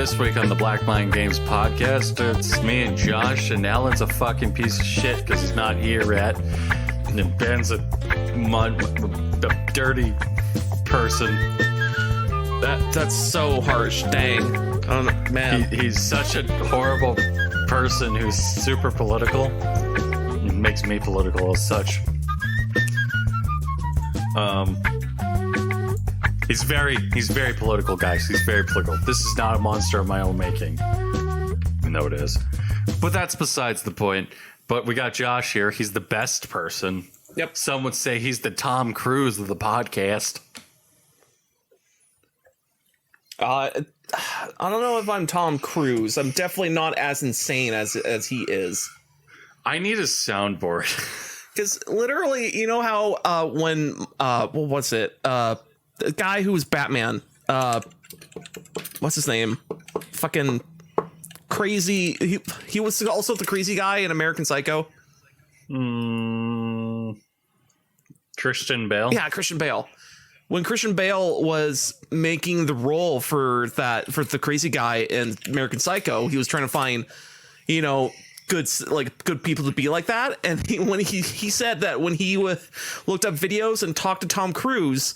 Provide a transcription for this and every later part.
this week on the Black Mind Games podcast. It's me and Josh, and Allan's a fucking piece of shit because he's not here yet. And then Ben's a dirty person. That's so harsh. Dang. Man. He's such a horrible person who's super political. It makes me political as such. He's very political, guys. He's very political. This is not a monster of my own making. Even though it is. But that's besides the point. But we got Josh here. He's the best person. Yep. Some would say he's the Tom Cruise of the podcast. I don't know if I'm Tom Cruise. I'm definitely not as insane as he is. I need a soundboard. Because literally, you know how when what's it? The guy who was Batman, what's his name? Fucking crazy. He was also the crazy guy in American Psycho. Christian Bale. Yeah, Christian Bale. When Christian Bale was making the role for the crazy guy in American Psycho, he was trying to find, good people to be like that. And he said that when he looked up videos and talked to Tom Cruise,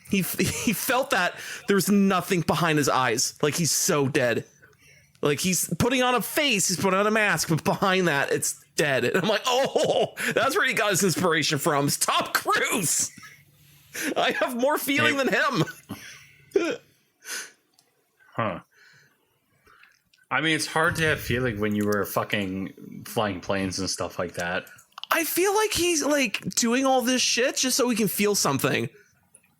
he felt that there's nothing behind his eyes. Like, he's so dead. Like, he's putting on a face, he's putting on a mask, but behind that, it's dead. And I'm like, oh, that's where he got his inspiration from. It's Tom Cruise. I have more feeling than him. Huh. I mean, it's hard to have feeling when you were fucking flying planes and stuff like that. I feel like he's like doing all this shit just so he can feel something.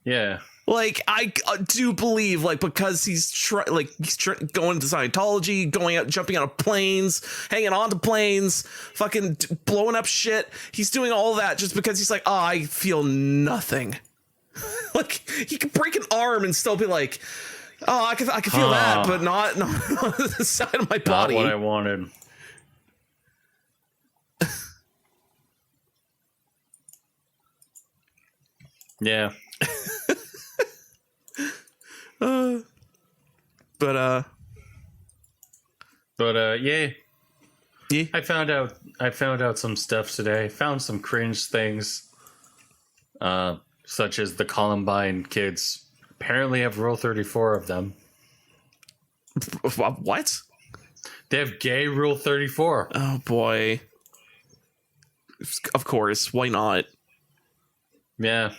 Yeah. Like, I do believe, like, because he's going to Scientology, going out, jumping out of planes, hanging on to planes, fucking blowing up shit. He's doing all that just because he's like, oh, I feel nothing. Like, he could break an arm and still be like, oh, I can feel that, but not the side of my body. Not what I wanted. Yeah. Yeah. Yeah. I found out some stuff today. Found some cringe things. Such as the Columbine kids apparently have Rule 34 of them. What? They have gay Rule 34. Oh boy. Of course, why not? Yeah.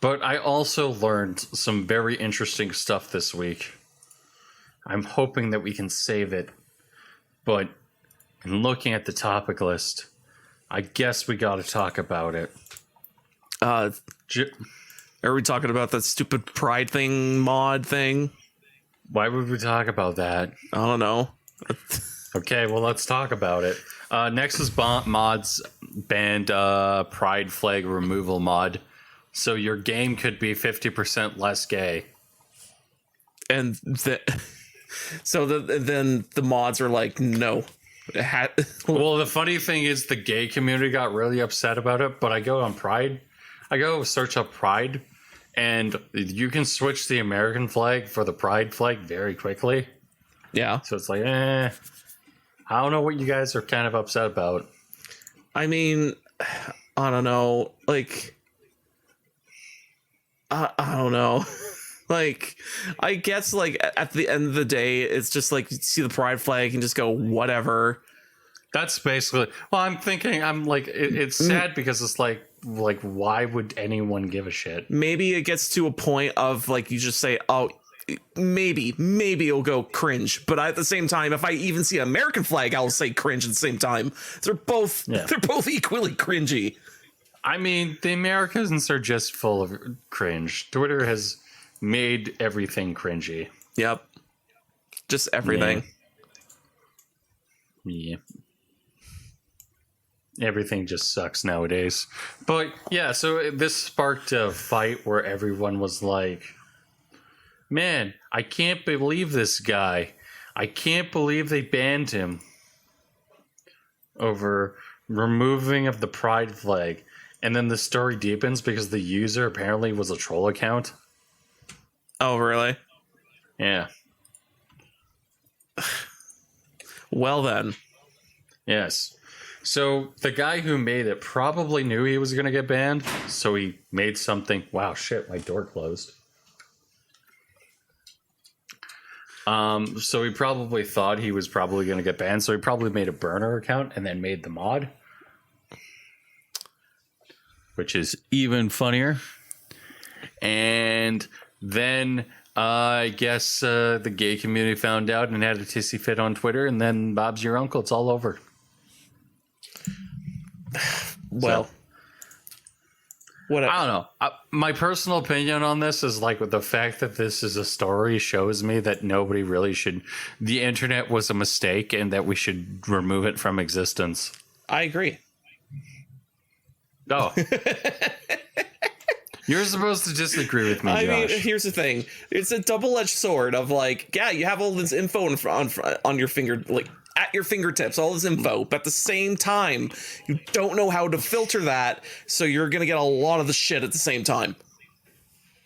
But I also learned some very interesting stuff this week. I'm hoping that we can save it. But in looking at the topic list, I guess we got to talk about it. Are we talking about that stupid Pride thing, mod thing? Why would we talk about that? I don't know. Okay, well, let's talk about it. Nexus Mods banned Pride flag removal mod. So your game could be 50% less gay. And then the mods are like, no. Well, the funny thing is the gay community got really upset about it, but I go on Pride. I go search up Pride, and you can switch the American flag for the Pride flag very quickly. Yeah. So it's like, I don't know what you guys are kind of upset about. I mean, I don't know. Like, I don't know. Like, I guess, like, at the end of the day, it's just like, you see the Pride flag and just go, whatever. That's basically, well, I'm like, it's sad because it's like, why would anyone give a shit? Maybe it gets to a point of, like, you just say, oh, maybe it'll go cringe. But at the same time, if I even see an American flag, I'll say cringe at the same time. They're both equally cringy. I mean, the Americans are just full of cringe. Twitter has made everything cringy. Yep. Just everything. Yeah. Everything just sucks nowadays. But yeah, so this sparked a fight where everyone was like, man, I can't believe this guy. I can't believe they banned him over removing of the Pride flag. And then the story deepens because the user apparently was a troll account. Oh, really? Yeah. Well then. Yes. So the guy who made it probably knew he was going to get banned, so he made something. Wow, shit, my door closed. So he probably thought he was probably going to get banned, so he probably made a burner account and then made the mod, which is even funnier. And then I guess the gay community found out and had a tissy fit on Twitter, and then Bob's your uncle. It's all over. Well, so, whatever. I don't know. My personal opinion on this is like, with the fact that this is a story shows me that nobody really should. The internet was a mistake, and that we should remove it from existence. I agree. Oh. You're supposed to disagree with me, Josh. I mean, here's the thing. It's a double-edged sword of like, yeah, you have all this info on your finger, like at your fingertips, all this info, but at the same time, you don't know how to filter that, so you're gonna get a lot of the shit at the same time.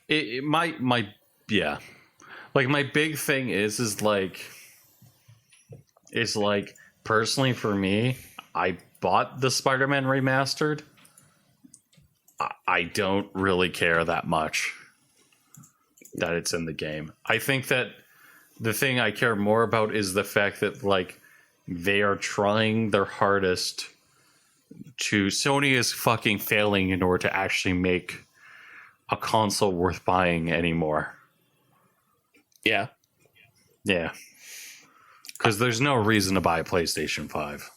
Yeah. Like, my big thing is like, personally for me, I bought the Spider-Man remastered. I don't really care that much that it's in the game. I think that the thing I care more about is the fact that, like, they are trying their hardest to... Sony is fucking failing in order to actually make a console worth buying anymore. Yeah. Yeah. Because there's no reason to buy a PlayStation 5.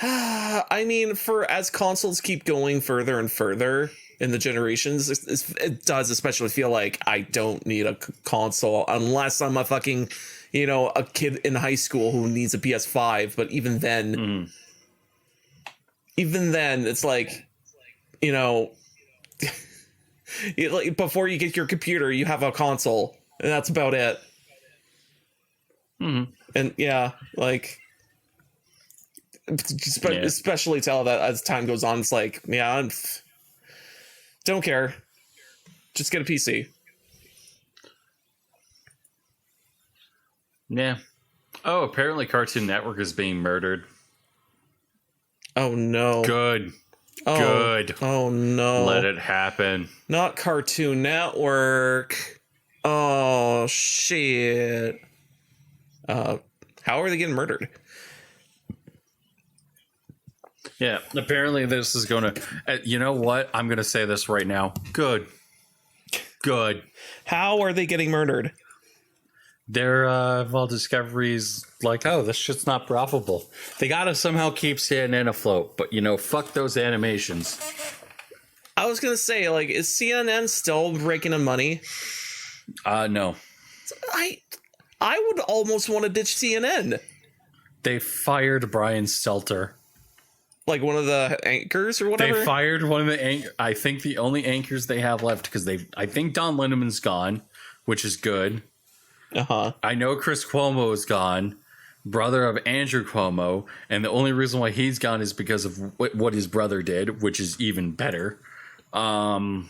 I mean, as consoles keep going further and further in the generations, it does especially feel like I don't need a console unless I'm a fucking, a kid in high school who needs a PS5. But even then, it's like, like, before you get your computer, you have a console, and that's about it. Mm-hmm. And yeah, like... especially tell that as time goes on, it's like, yeah, don't care, just get a PC. Yeah. Oh, apparently Cartoon Network is being murdered. Oh no. Good. Oh no. Let it happen. Not Cartoon Network. Oh shit. How are they getting murdered? Yeah, apparently this is going to... you know what? I'm going to say this right now. Good. How are they getting murdered? Their discoveries like, oh, this shit's not profitable. They got to somehow keep CNN afloat. But, fuck those animations. I was going to say, like, is CNN still raking in money? No. I would almost want to ditch CNN. They fired Brian Stelter. Like one of the anchors or whatever? They fired one of the I think the only anchors they have left, because I think Don Lindeman's gone, which is good. Uh-huh. I know Chris Cuomo is gone, brother of Andrew Cuomo, and the only reason why he's gone is because of what his brother did, which is even better. Don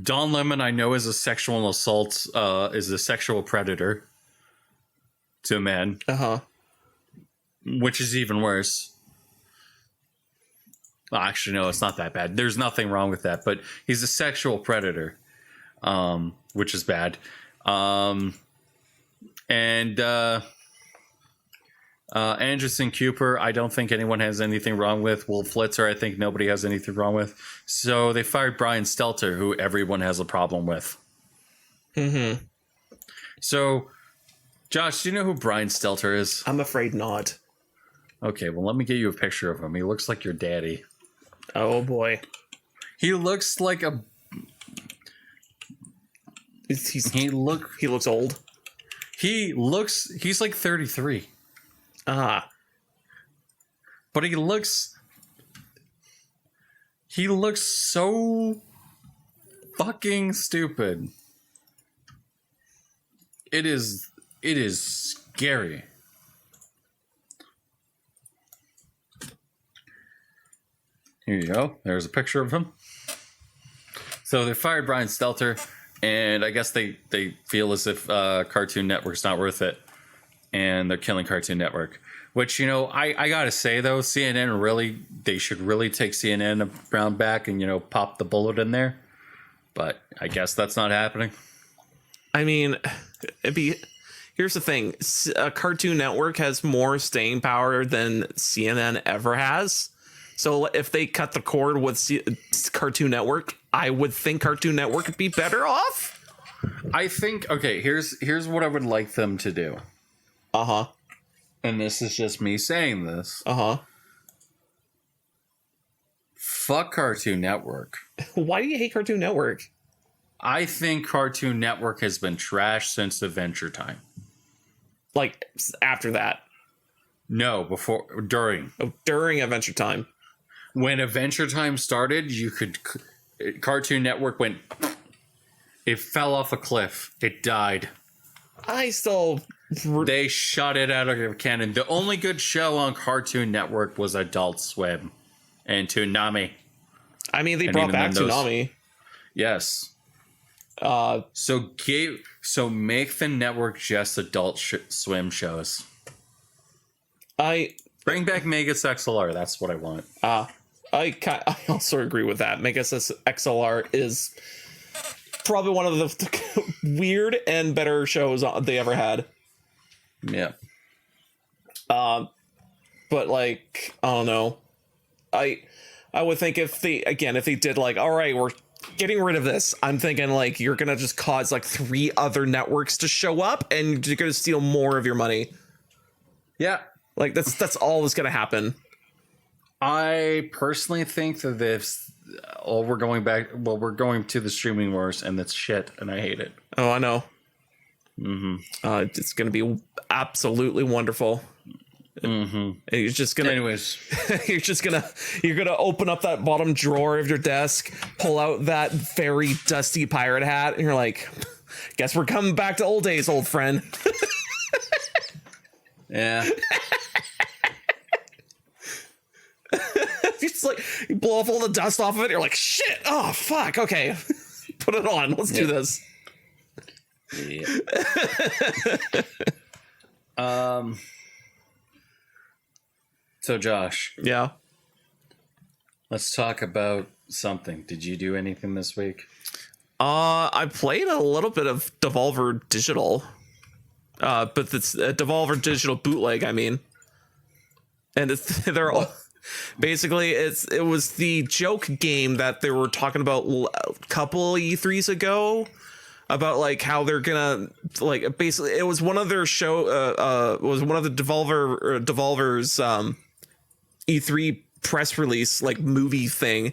Lemon, I know, is a sexual assault, is a sexual predator to men. Uh-huh. Which is even worse. Well, actually, no, it's not that bad. There's nothing wrong with that, but he's a sexual predator, which is bad. Anderson Cooper, I don't think anyone has anything wrong with. Wolf Flitzer, I think nobody has anything wrong with. So they fired Brian Stelter, who everyone has a problem with. Mm-hmm. So, Josh, do you know who Brian Stelter is? I'm afraid not. Okay, well, let me get you a picture of him. He looks like your daddy. Oh, boy. He looks like a... He looks old. He's like 33. Ah. But he looks so fucking stupid. It is scary. Here you go. There's a picture of him. So they fired Brian Stelter, And I guess they feel as if Cartoon Network's not worth it, and they're killing Cartoon Network. Which, you know, I gotta say though, CNN they should really take CNN around back and, you know, pop the bullet in there. But I guess that's not happening. I mean, here's the thing: Cartoon Network has more staying power than CNN ever has. So if they cut the cord with Cartoon Network, I would think Cartoon Network would be better off. I think, okay, here's what I would like them to do. Uh-huh. And this is just me saying this. Uh-huh. Fuck Cartoon Network. Why do you hate Cartoon Network? I think Cartoon Network has been trashed since Adventure Time. Like, after that? No, during. Oh, during Adventure Time. When Adventure Time started, Cartoon Network went, it fell off a cliff. It died. They shot it out of a cannon. The only good show on Cartoon Network was Adult Swim and Toonami. I mean, they brought back Toonami. Yes. So make the network just Adult Swim shows. Bring back Megas XLR. That's what I want. I also agree with that. Megas XLR is probably one of the weird and better shows they ever had. Yeah. But like, I don't know. I would think if they did like, all right, we're getting rid of this, I'm thinking like you're gonna just cause like 3 other networks to show up and you're gonna steal more of your money. Yeah. Like that's all that's gonna happen. I personally think that we're going to the streaming wars, and that's shit, and I hate it. Oh, I know. Mm-hmm. It's gonna be absolutely wonderful. Mm-hmm. And you're just gonna, anyways, you're gonna open up that bottom drawer of your desk, pull out that very dusty pirate hat, and you're like, guess we're coming back to old days, old friend. Yeah. It's like you blow off all the dust off of it. You're like, shit. Oh, fuck. Okay. Put it on. Let's do this. Yeah. So Josh. Yeah. Let's talk about something. Did you do anything this week? I played a little bit of Devolver Digital. But it's a Devolver Digital bootleg, I mean. And they're all basically it was the joke game that they were talking about a couple E3s ago about like how they're gonna like basically it was one of their it was one of the Devolver's E3 press release like movie thing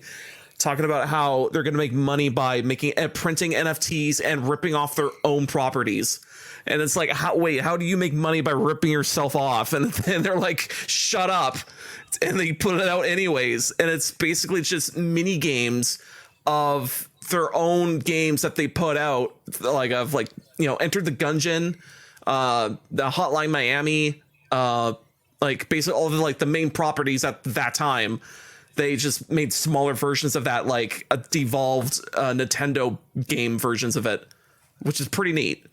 talking about how they're gonna make money by printing NFTs and ripping off their own properties. And it's like, how do you make money by ripping yourself off? And then they're like, shut up. And they put it out anyways. And it's basically just mini games of their own games that they put out, like Enter the Gungeon, the Hotline Miami, like basically all of the, like the main properties at that time. They just made smaller versions of that, like a devolved Nintendo game versions of it, which is pretty neat.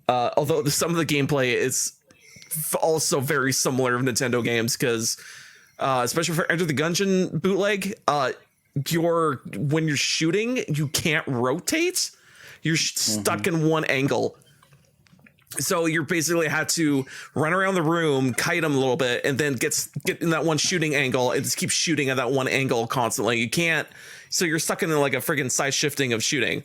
Although some of the gameplay is also very similar to Nintendo games, because especially for Enter the Gungeon bootleg, when you're shooting, you can't rotate. You're stuck in one angle. So you're basically had to run around the room, kite them a little bit, and then get in that one shooting angle and just keep shooting at that one angle constantly. You can't. So you're stuck in like a friggin' side shifting of shooting.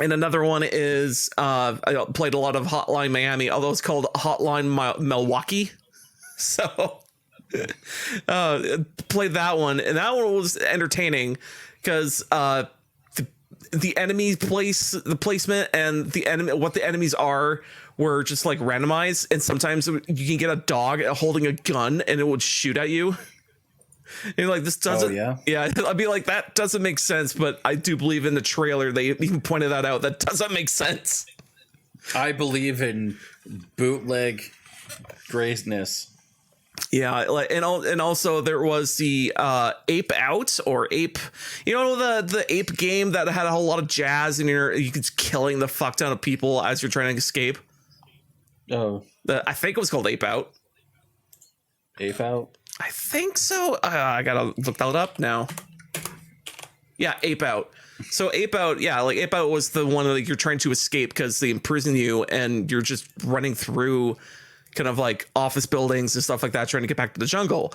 And another one is I played a lot of Hotline Miami, although it's called Hotline Milwaukee. So played that one, and that one was entertaining because the enemy placement and what the enemies are were just like randomized, and sometimes you can get a dog holding a gun and it would shoot at you. And you're like, this doesn't. Oh, yeah. I'd be like, that doesn't make sense, but I do believe in the trailer they even pointed that out. That doesn't make sense. I believe in bootleg greatness. Yeah, like and also there was the Ape Out or Ape, the ape game that had a whole lot of jazz and you could killing the fuck ton of people as you're trying to escape. Oh, I think it was called Ape Out. Ape Out? I think so. I gotta look that up now. Yeah, Ape Out. So Ape Out, yeah, like Ape Out was the one that you're trying to escape because they imprison you and you're just running through kind of like office buildings and stuff like that, trying to get back to the jungle.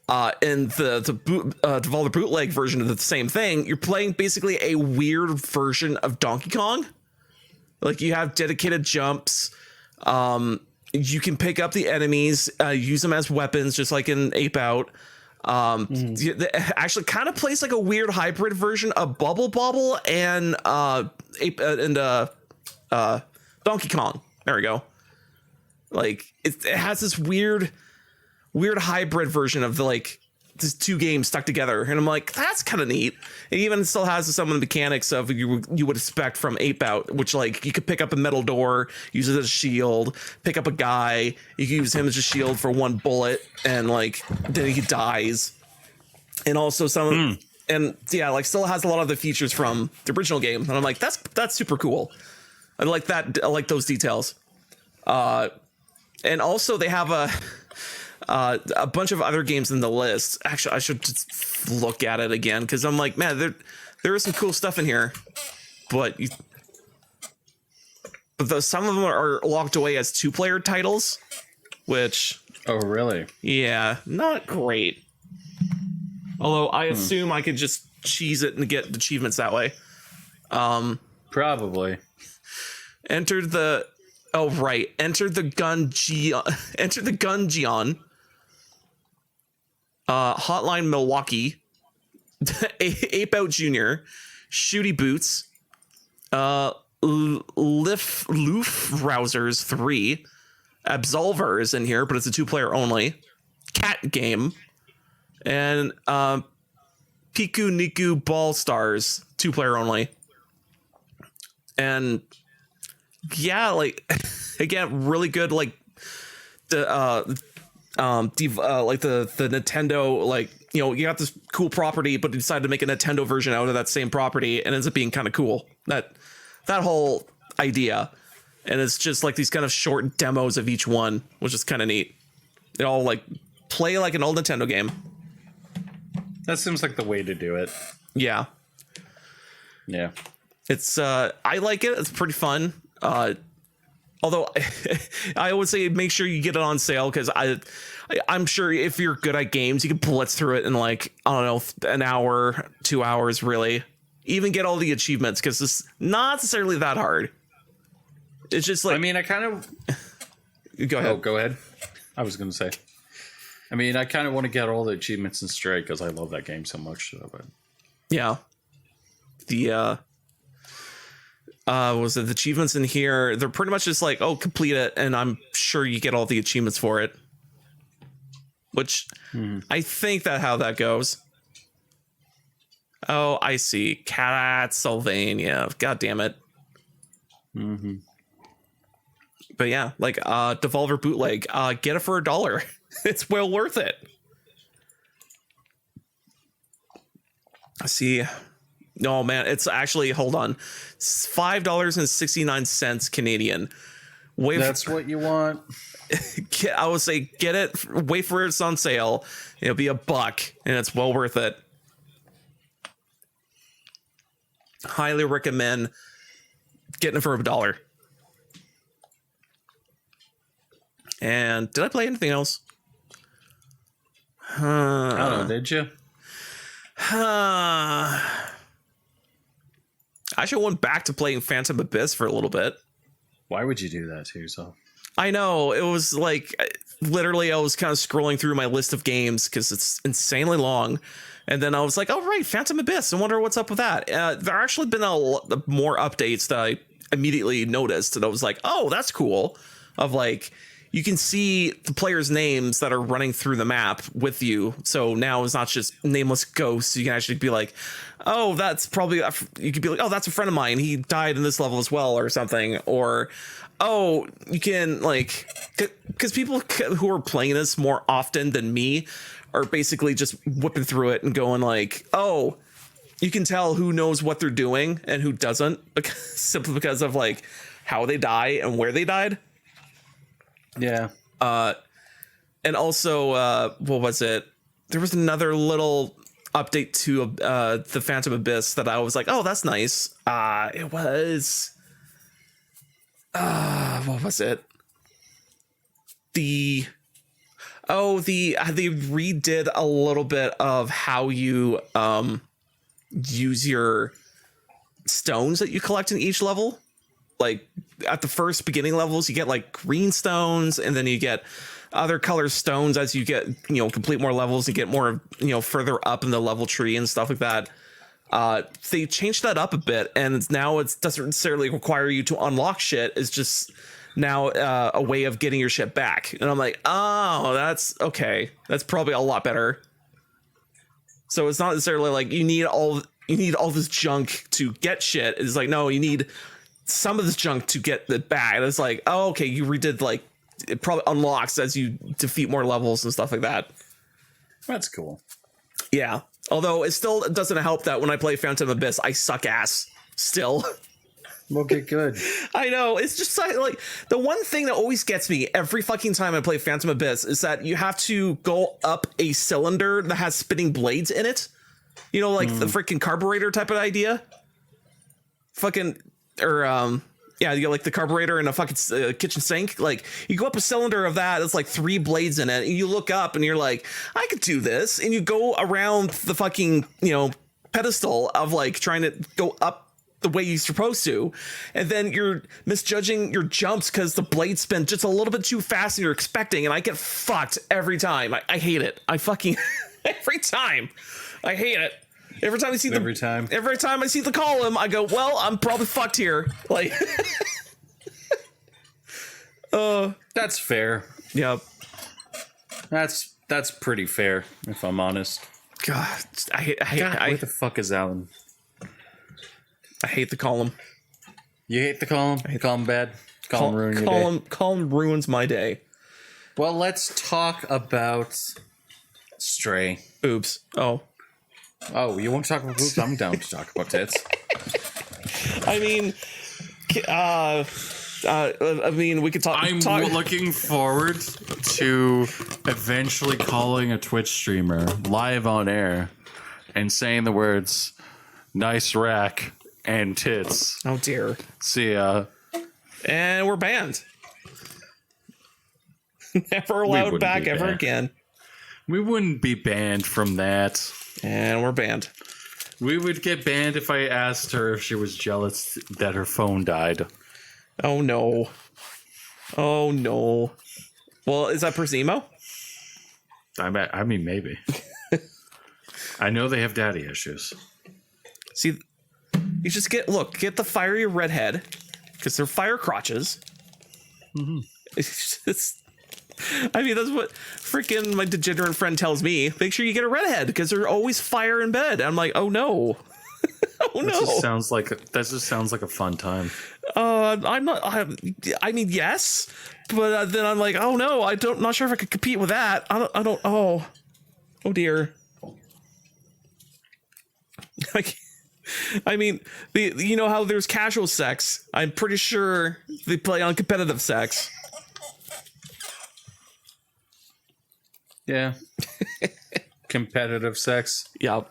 And the Devolver Bootleg version of the same thing, you're playing basically a weird version of Donkey Kong. Like you have dedicated jumps. You can pick up the enemies, use them as weapons, just like in Ape Out. Actually kind of plays like a weird hybrid version of Bubble Bobble and Donkey Kong. There we go. Like it has this weird hybrid version of these two games stuck together, and I'm like, that's kind of neat. It even still has some of the mechanics of you would expect from Ape Out, which like you could pick up a metal door, use it as a shield, pick up a guy, you can use him as a shield for one bullet, and like then he dies. And also and yeah, like still has a lot of the features from the original game, and I'm like, that's super cool. I like that. I like those details. And also they have a bunch of other games in the list. Actually, I should just look at it again because I'm like, man, there is some cool stuff in here, but some of them are locked away as 2-player titles, which oh really? Yeah, not great. Although I assume I could just cheese it and get achievements that way. Probably. Enter the Gungeon. Hotline Milwaukee, Ape Out Jr., Shooty Boots, Loof Rousers 3, Absolver is in here, but it's a 2-player only, Cat Game, and Piku Niku Ball Stars, 2-player only. And yeah, like again, really good, like the Nintendo, like, you got this cool property, but you decided to make a Nintendo version out of that same property, and it ends up being kind of cool. That whole idea, and it's just like these kind of short demos of each one, which is kind of neat. They all like play like an old Nintendo game. That seems like the way to do it. Yeah. It's I like it. It's pretty fun. Although I would say make sure you get it on sale, because I'm sure if you're good at games, you can blitz through it in like, I don't know, an hour, 2 hours, really. Even get all the achievements, because it's not necessarily that hard. It's just like, I mean, I kind of go ahead. Oh, go ahead. I was going to say, I mean, I kind of want to get all the achievements in Stray because I love that game so much. So, but yeah, the was it the achievements in here? They're pretty much just like, oh, complete it, and I'm sure you get all the achievements for it. Which I think that how that goes. Oh, I see. Castlevania. God damn it. Mm-hmm. But yeah, like Devolver Bootleg, get it for $1. It's well worth it. I see. No, man, it's actually, hold on, it's $5.69 Canadian. That's what you want. I would say get it, wait for it's on sale. It'll be $1 and it's well worth it. Highly recommend getting it for $1. And did I play anything else? I don't know, did you? I actually went back to playing Phantom Abyss for a little bit. Why would you do that to yourself? I know, it was like, literally I was kind of scrolling through my list of games because it's insanely long, and then I was like, oh right, Phantom Abyss, I wonder what's up with that. There actually been a lot more updates that I immediately noticed, and I was like, oh, that's cool. Of like, you can see the players' names that are running through the map with you. So now it's not just nameless ghosts. You can actually be like, oh, that's probably, you could be like, oh, that's a friend of mine. He died in this level as well, or something. Or oh, you can like, because people who are playing this more often than me are basically just whipping through it and going like, oh, you can tell who knows what they're doing and who doesn't, simply because of like how they die and where they died. Yeah. And also, what was it? There was another little update to the Phantom Abyss that I was like, oh, that's nice. It was, what was it? They redid a little bit of how you use your stones that you collect in each level. Like at the first beginning levels, you get like green stones, and then you get other color stones as you get, complete more levels and get more, further up in the level tree and stuff like that. They changed that up a bit, and now it doesn't necessarily require you to unlock shit. It's just now a way of getting your shit back. And I'm like, oh, that's okay. That's probably a lot better. So it's not necessarily like you need all this junk to get shit. It's like, no, you need some of this junk to get it back. And it's like, oh, okay, you redid, like, it probably unlocks as you defeat more levels and stuff like that. That's cool. Yeah. Although it still doesn't help that when I play Phantom Abyss, I suck ass still. We'll get good. I know. It's just like the one thing that always gets me every fucking time I play Phantom Abyss is that you have to go up a cylinder that has spinning blades in it. Like the freaking carburetor type of idea. Yeah, you get like the carburetor in a fucking kitchen sink. Like you go up a cylinder of that, it's like 3 blades in it, and you look up and you're like, I could do this. And you go around the fucking, pedestal of like trying to go up the way you're supposed to. And then you're misjudging your jumps because the blades spin just a little bit too fast than you're expecting. And I get fucked every time. I hate it. I fucking every time. I hate it. Every time I see every time I see the column, I go, well, I'm probably fucked here. Like, that's fair. Yep. That's pretty fair, if I'm honest. God, I hate. Where the fuck is Allan? I hate the column. You hate the column? I hate column bad. Column ruin your day. Column ruins my day. Well, let's talk about Stray. Oops. Oh, you want to talk about boobs? I'm down to talk about tits. I mean, we could talk. I'm looking forward to eventually calling a Twitch streamer live on air and saying the words "nice rack" and "tits." Oh dear. See ya. And we're banned. Never allowed back ever again. We wouldn't be banned from that. And we're banned. We would get banned if I asked her if she was jealous that her phone died. Oh no. Oh no. Well, is that Persimo? I mean, maybe. I know they have daddy issues. See, you just get the fiery redhead, because they're fire crotches. Mm-hmm. I mean, that's what freaking my degenerate friend tells me. Make sure you get a redhead because they're always fire in bed. I'm like, oh no. Oh no. That just sounds like a fun time. I'm not. I mean, yes, but then I'm like, oh no, not sure if I could compete with that. I don't. Oh dear. I mean, you know how there's casual sex. I'm pretty sure they play on competitive sex. Yeah. Competitive sex. Yep.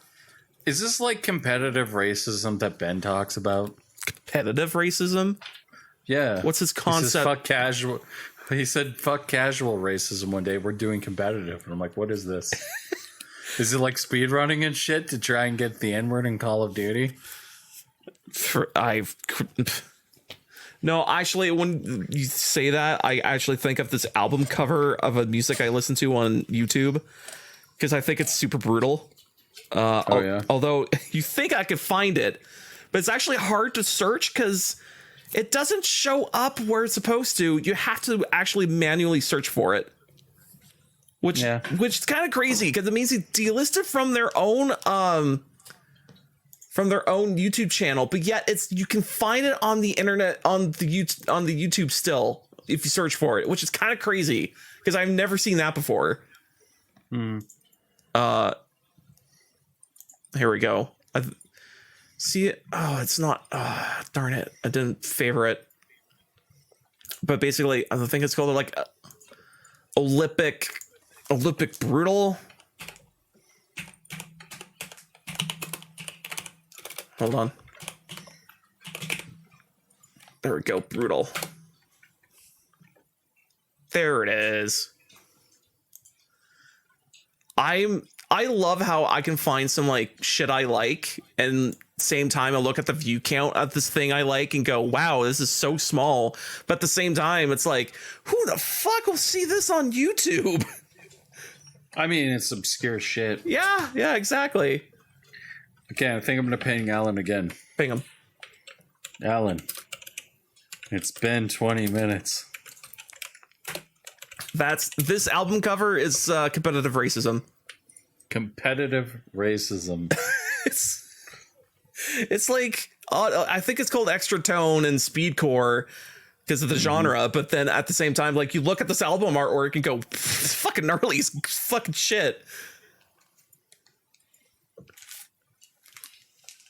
Is this like competitive racism that Ben talks about? Competitive racism? Yeah. What's his concept? Fuck casual. He said fuck casual racism one day. We're doing competitive. And I'm like, what is this? Is it like speedrunning and shit to try and get the N-word in Call of Duty? No, actually, when you say that, I actually think of this album cover of a music I listen to on YouTube, because I think it's super brutal. Yeah. Although you think I could find it, but it's actually hard to search because it doesn't show up where it's supposed to. You have to actually manually search for it, which is kind of crazy because it means they delisted from their own from their own YouTube channel, but yet you can find it on the internet on the YouTube still if you search for it, which is kind of crazy because I've never seen that before. Here we go. See it? Oh, it's not. Darn it! I didn't favor it. But basically, I think it's called like Olympic Brutal. Hold on. There we go. Brutal. There it is. I love how I can find some like shit I like, and same time I look at the view count of this thing I like and go, wow, this is so small. But at the same time, it's like, who the fuck will see this on YouTube? I mean, it's obscure shit. Yeah, exactly. Okay, I think I'm gonna ping Allan again. Ping him. Allan, it's been 20 minutes. This album cover is competitive racism. Competitive racism. It's like I think it's called extra tone and speedcore because of the genre, but then at the same time, like you look at this album artwork and go, it's fucking gnarly as fucking shit.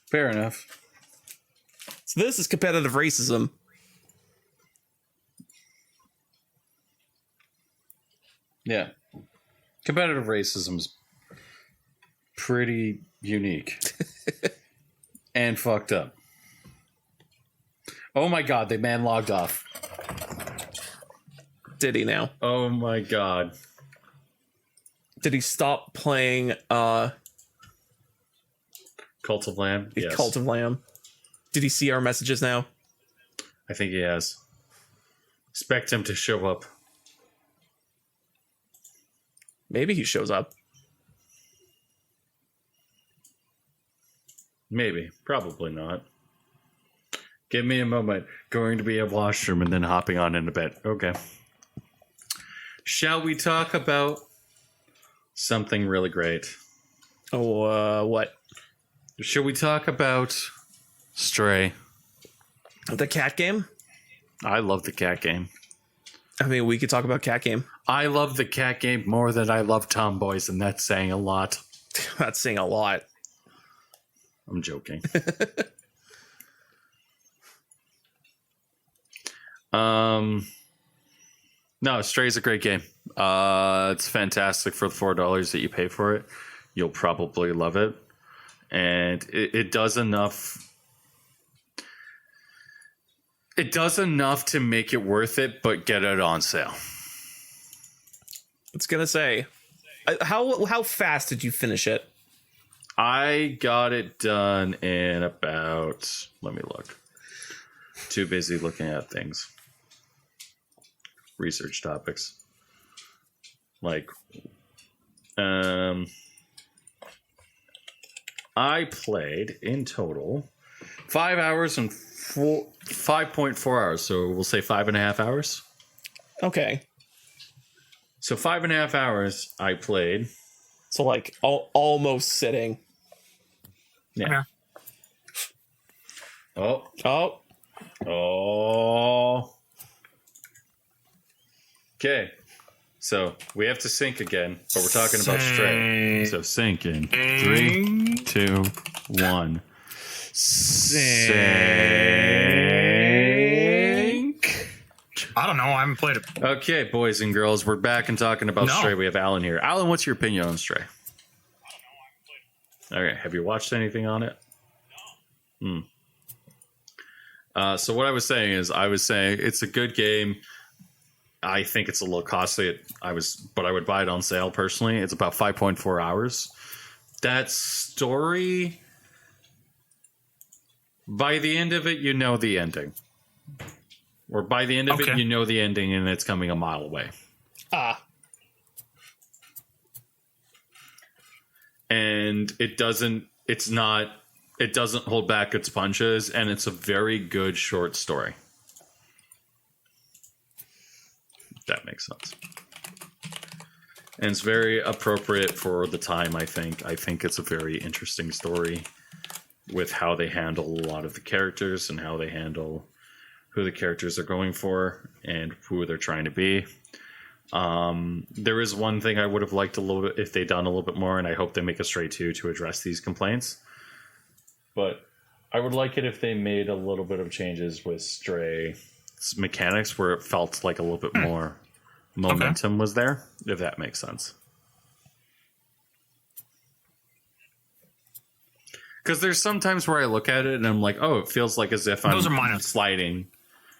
Fair enough. So this is competitive racism. Yeah. Competitive racism's pretty unique. And fucked up. Oh my god, the man logged off. Did he now? Oh my god. Did he stop playing Cult of Lamb? Yes. Cult of Lamb? Did he see our messages now? I think he has. Expect him to show up. Maybe he shows up. Maybe. Probably not. Give me a moment. Going to be a washroom and then hopping on in a bit. Okay. Shall we talk about something really great? Oh, what? Should we talk about Stray? The cat game? I love the cat game. I mean, we could talk about cat game. I love the cat game more than I love Tomboys, and that's saying a lot. That's saying a lot. I'm joking. No, Stray's a great game. It's fantastic for the $4 that you pay for it. You'll probably love it. And it does enough. It does enough to make it worth it, but get it on sale. I was gonna say, how fast did you finish it? I got it done in about, let me look. Too busy looking at things. Research topics. Like, I played in total 5 hours and 5.4 hours. So we'll say 5.5 hours. Okay. So 5.5 hours I played. So like almost sitting. Yeah. Oh. Okay. So we have to sync again, but we're talking about Stray. So sync in 3, 2, 1. Sync. I don't know. I haven't played it. Okay, boys and girls, we're back and talking about Stray. We have Allan here. Allan, what's your opinion on Stray? Okay, have you watched anything on it? No. So what I was saying it's a good game. I think it's a little costly. But I would buy it on sale personally. It's about 5.4 hours. That story, by the end of it, you know the ending. Or by the end of it, you know the ending and it's coming a mile away. And it doesn't hold back its punches, and it's a very good short story. If that makes sense. And it's very appropriate for the time, I think. I think it's a very interesting story. with how they handle a lot of the characters and how they handle who the characters are going for and who they're trying to be. There is one thing I would have liked a little bit if they'd done a little bit more, and I hope they make a Stray 2 to address these complaints. But I would like it if they made a little bit of changes with Stray's mechanics where it felt like a little bit more momentum was there, if that makes sense. Because there's sometimes where I look at it and I'm like, oh, it feels like as if I'm sliding.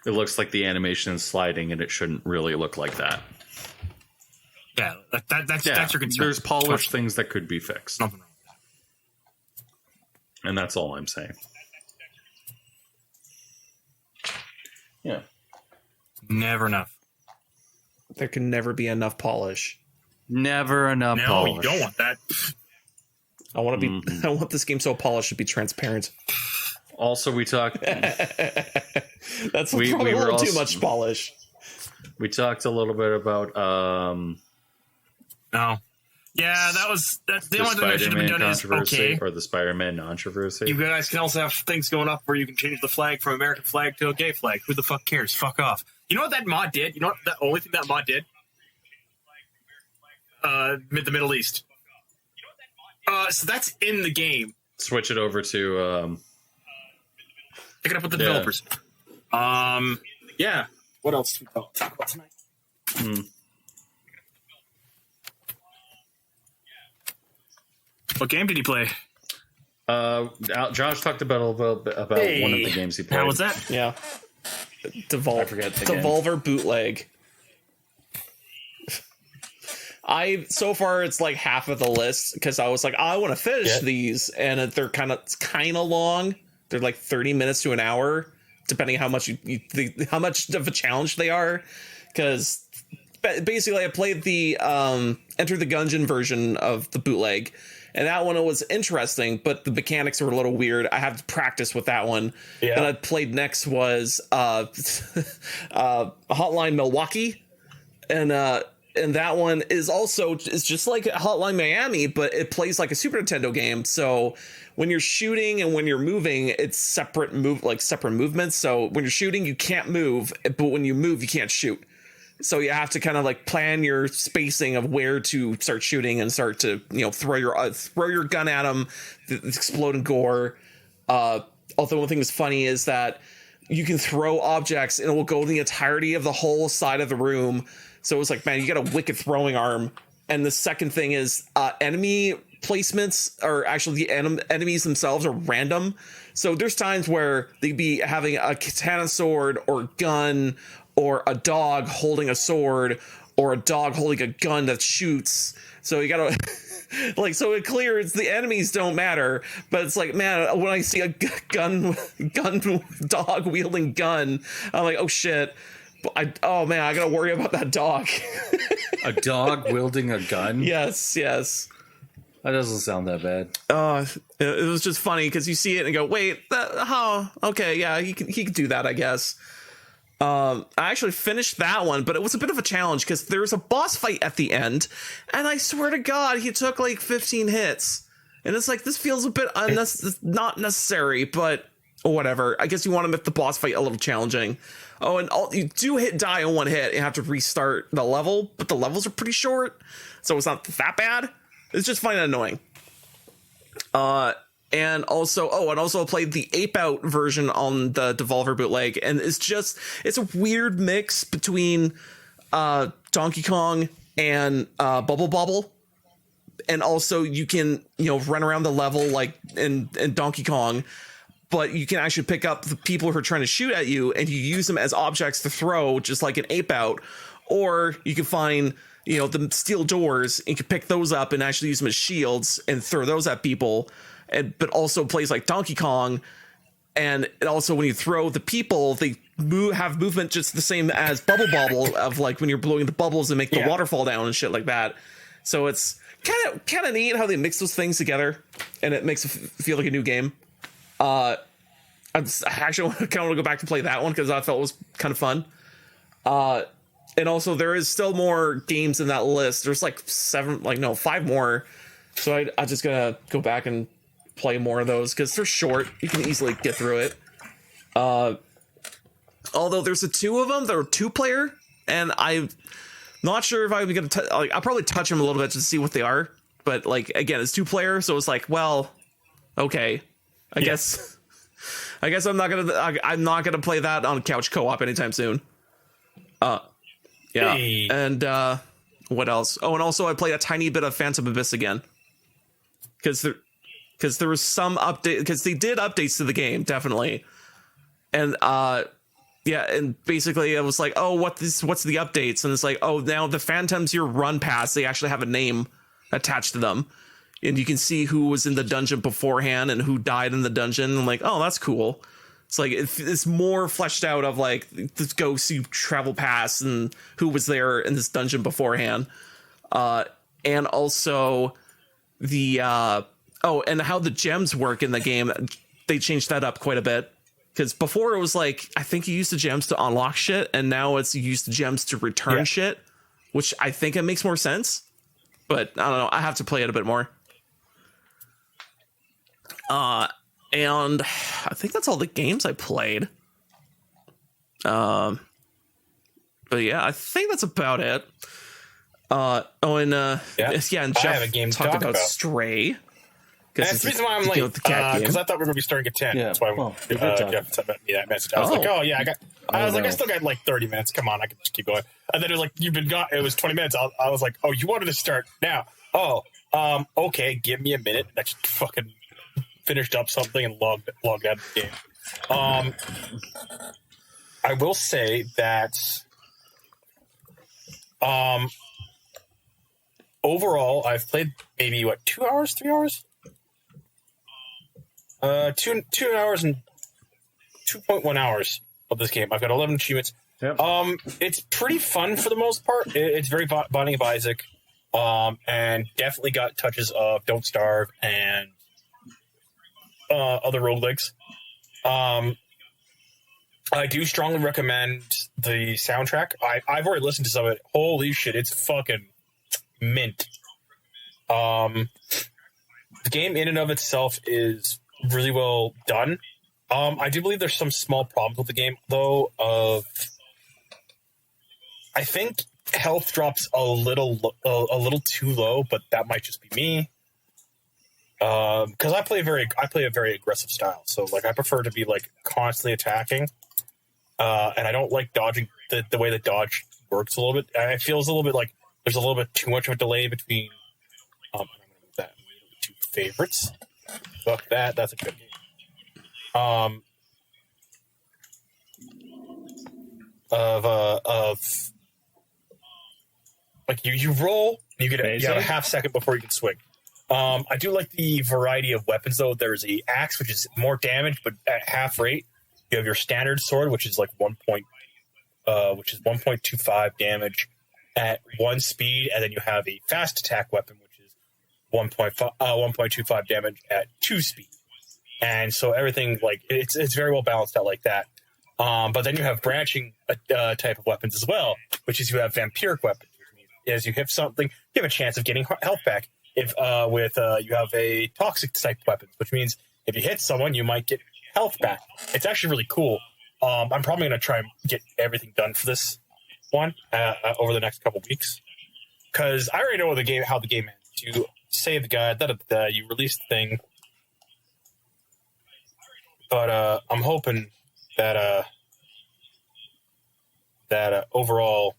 It looks like the animation is sliding, and it shouldn't really look like that. Yeah, that's your concern. There's polished things that could be fixed. Nothing wrong with that. And that's all I'm saying. Yeah. Never enough. There can never be enough polish. Never enough polish. No, you don't want that. I want to be. I want this game so polished to be transparent. Also, we talked. That's probably a little too much polish. We talked a little bit about. No. Yeah, that's the only thing that should have been done is or the Spider-Man controversy. You guys can also have things going up where you can change the flag from American flag to a gay flag. Who the fuck cares? Fuck off. You know what that mod did? You know what the only thing that mod did? The Middle East. So that's in the game. Switch it over to. Pick it up with the developers. Yeah. What else do we talk about tonight? What game did he play? Josh talked about a little bit about one of the games he played. How was that? Yeah. I forget the game. Devolver Bootleg. So far it's like half of the list because I was like, I want to finish these, and they're kind of long. They're like 30 minutes to an hour, depending on how much how much of a challenge they are. Because basically, I played the Enter the Gungeon version of the bootleg, and that one was interesting, but the mechanics were a little weird. I had to practice with that one. Yeah. And I played next was Hotline Milwaukee, and that one is just like Hotline Miami, but it plays like a Super Nintendo game. So when you're shooting and when you're moving, it's separate movements. So when you're shooting, you can't move, but when you move, you can't shoot. So you have to kind of like plan your spacing of where to start shooting and start to, throw your gun at them, explode and gore. Although one thing that's funny is that you can throw objects and it will go the entirety of the whole side of the room. So it was like, man, you got a wicked throwing arm. And the second thing is enemy placements are actually the enemies themselves are random. So there's times where they'd be having a katana sword or gun or a dog holding a sword or a dog holding a gun that shoots. So you gotta so it clears the enemies don't matter, but it's like, man, when I see a gun dog wielding gun, I'm like, oh shit. I gotta worry about that dog. A dog wielding a gun? Yes. That doesn't sound that bad. It was just funny because you see it and go, wait, okay, yeah, he could do that, I guess. I actually finished that one, but it was a bit of a challenge because there's a boss fight at the end, and I swear to God, he took like 15 hits, and it's like, this feels a bit not necessary, but whatever. I guess you want to make the boss fight a little challenging. Oh, and you do die in one hit. You have to restart the level, but the levels are pretty short, so it's not that bad. It's just fine and annoying. And also played the Ape Out version on the Devolver bootleg, and it's a weird mix between Donkey Kong and Bubble Bobble. And also you can, run around the level like in Donkey Kong, but you can actually pick up the people who are trying to shoot at you and you use them as objects to throw, just like an Ape Out. Or you can find, the steel doors and you can pick those up and actually use them as shields and throw those at people. But also plays like Donkey Kong. And also when you throw the people, they have movement just the same as Bubble Bobble of like when you're blowing the bubbles and make the water fall down and shit like that. So it's kind of neat how they mix those things together, and it makes it feel like a new game. I actually kind of want to go back and play that one because I felt it was kind of fun. And also there is still more games in that list. There's like 5 more. So I just gonna go back and play more of those because they're short. You can easily get through it. Although there's the two of them, they're 2-player, and I'm not sure if I'm gonna like. I'll probably touch them a little bit to see what they are. But like again, it's 2-player, so it's like, well, okay, I guess I'm not gonna play that on couch co-op anytime soon. Yeah, Hey. and what else? Oh, and also I played a tiny bit of Phantom Abyss again because there was some update because they did updates to the game definitely, and yeah, and basically I was like, oh, what's the updates? And it's like, oh, now the phantoms you run past, they actually have a name attached to them, and you can see who was in the dungeon beforehand and who died in the dungeon. I'm like, oh, that's cool. It's like it's more fleshed out of like the ghosts you travel past and who was there in this dungeon beforehand, and also the and how the gems work in the game. They changed that up quite a bit because before it was like I think you used the gems to unlock shit, and now it's you use the gems to return shit, which I think it makes more sense. But I don't know. I have to play it a bit more. And I think that's all the games I played. But yeah, I think that's about it. And and Jeff I have a game to talked talk about about. Stray. That's the reason why I'm late, because I thought we were going to be starting at 10. Yeah, That's why well, we did talk. Jeff sent me that message. I was like, oh, yeah, I still got like 30 minutes. Come on, I can just keep going. And then it was like, it was 20 minutes. I was like, oh, you wanted to start now. Oh, okay, give me a minute. I just fucking finished up something and logged out of the game. I will say that overall, I've played maybe, 2 hours, 3 hours? 2 hours and 2.1 hours of this game. I've got 11 achievements. Yep. It's pretty fun for the most part. It's very Binding of Isaac, and definitely got touches of Don't Starve and other roguelikes. I do strongly recommend the soundtrack. I've already listened to some of it. Holy shit, it's fucking mint. The game in and of itself is really well done. I do believe there's some small problems with the game, though. I think health drops a little too low, but that might just be me. Because I play a very aggressive style, so like I prefer to be like constantly attacking, and I don't like dodging the way that dodge works a little bit. It feels a little bit like there's a little bit too much of a delay between. I'm gonna move that two favorites. Fuck that. That's a good game. Of like you roll, you get a half second before you can swing. I do like the variety of weapons though. There's the axe, which is more damage, but at half rate. You have your standard sword, which is like 1.25 damage at 1 speed, and then you have a fast attack weapon, which is 1.25 damage at 2 speed. And so everything like it's very well balanced out like that. But then you have branching type of weapons as well, which is you have vampiric weapons, which means as you hit something, you have a chance of getting health back. If you have a toxic type weapons, which means if you hit someone, you might get health back. It's actually really cool. I'm probably going to try and get everything done for this one over the next couple weeks, because I already know how the game ends. You save the guy, you release the thing. But I'm hoping that overall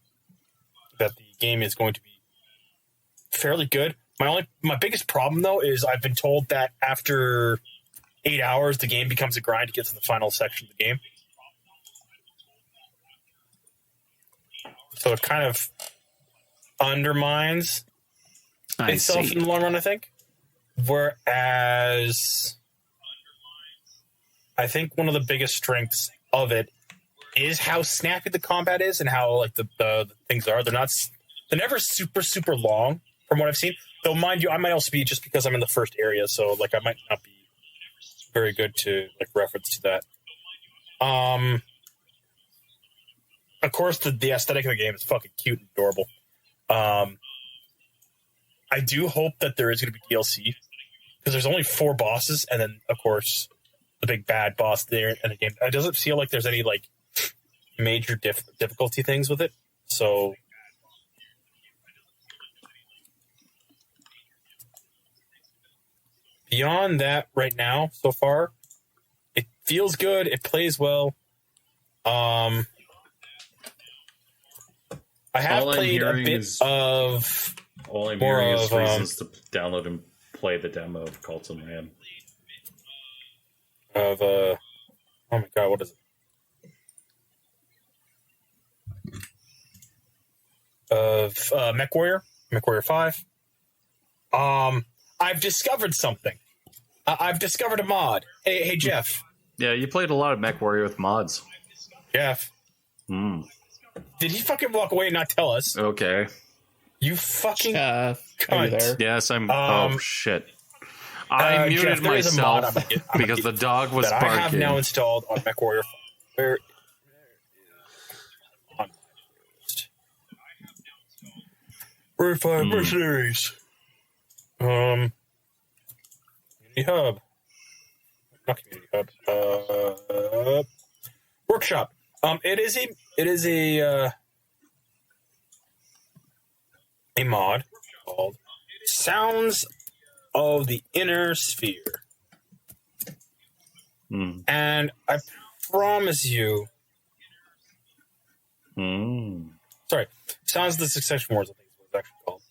that the game is going to be fairly good. My biggest problem though is I've been told that after 8 hours the game becomes a grind to get to the final section of the game. So it kind of undermines itself in the long run, I think. Whereas I think one of the biggest strengths of it is how snappy the combat is and how like the things are. They're never super, super long from what I've seen. Though mind you, I might also be just because I'm in the first area, so like I might not be very good to like reference to that. Of course the aesthetic of the game is fucking cute and adorable. I do hope that there is going to be DLC, because there's only 4 bosses, and then of course the big bad boss there in the game. It doesn't feel like there's any like major difficulty things with it. So beyond that, right now, so far, it feels good. It plays well. I have played a bit of. All I'm hearing is reasons to download and play the demo of Cult of Man. Oh my god, what is it? Of MechWarrior 5. I've discovered something. I've discovered a mod. Hey Jeff. Yeah, you played a lot of MechWarrior with mods. Jeff. Hmm. Did he fucking walk away and not tell us? Okay. You fucking cunt. there? Yes, I'm. Oh shit! I muted Jeff, myself because the dog was barking. I have now installed on MechWarrior. Where? We're 5 mercenaries. Community hub. Not community hub. Workshop. It is a mod called Sounds of the Inner Sphere. And I promise you sorry, Sounds of the Succession Wars, I think is what it's actually called.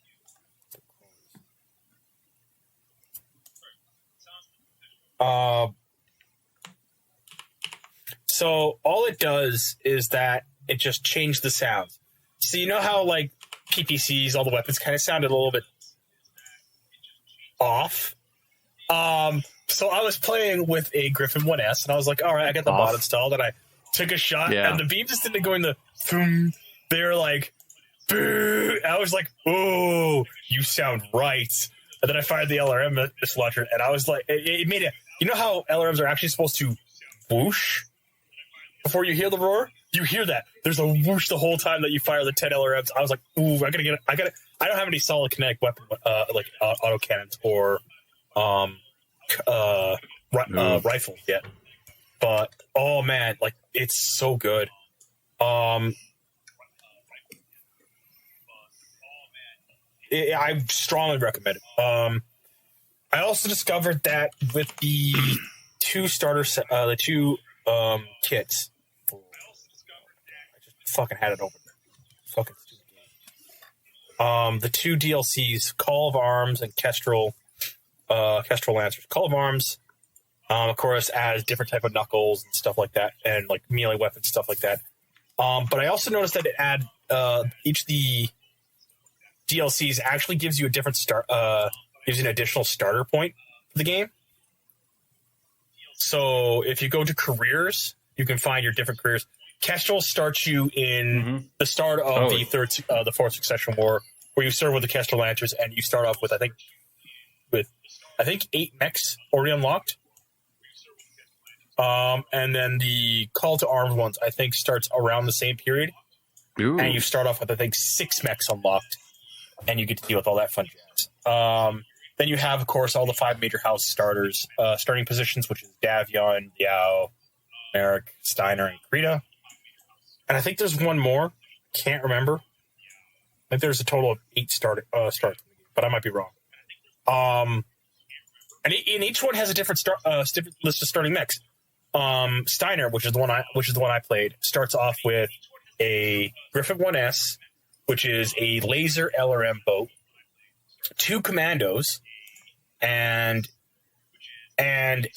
So all it does is that it just changed the sounds. So you know how like PPCs, all the weapons kind of sounded a little bit off. So I was playing with a Griffin 1S, and I was like, all right, I got the mod installed, and I took a shot, and the beam just didn't go in the boom. They're like, boo. I was like, oh, you sound right. And then I fired the LRM missile launcher, and I was like, it made it. You know how LRMs are actually supposed to whoosh before you hear the roar? You hear that. There's a whoosh the whole time that you fire the 10 LRMs. I was like, ooh, I don't have any solid kinetic weapon, like autocannons or rifles yet. But, oh man, like, it's so good. I strongly recommend it. I also discovered that with the 2 starter set, the 2 kits. I just fucking had it open. Fucking stupid game. The 2 DLCs, Call of Arms and Kestrel Lancers. Call of Arms, of course, adds different type of knuckles and stuff like that, and like melee weapons, stuff like that. But I also noticed that it each of the DLCs actually gives you a different gives you an additional starter point for the game. So if you go to careers, you can find your different careers. Kestrel starts you in the start of the Fourth Succession War, where you serve with the Kestrel Lancers, and you start off with I think 8 mechs already unlocked. And then the Call to Arms ones I think starts around the same period. Ooh. And you start off with I think 6 mechs unlocked, and you get to deal with all that fun jazz. Then you have, of course, all the 5 major house starters, starting positions, which is Davion, Yao, Merrick, Steiner, and Krita. And I think there's one more. Can't remember. I think there's a total of 8 starts, but I might be wrong. And each one has a different list of starting mechs. Steiner, which is the one I played, starts off with a Griffin 1S, which is a laser LRM boat, 2 commandos, and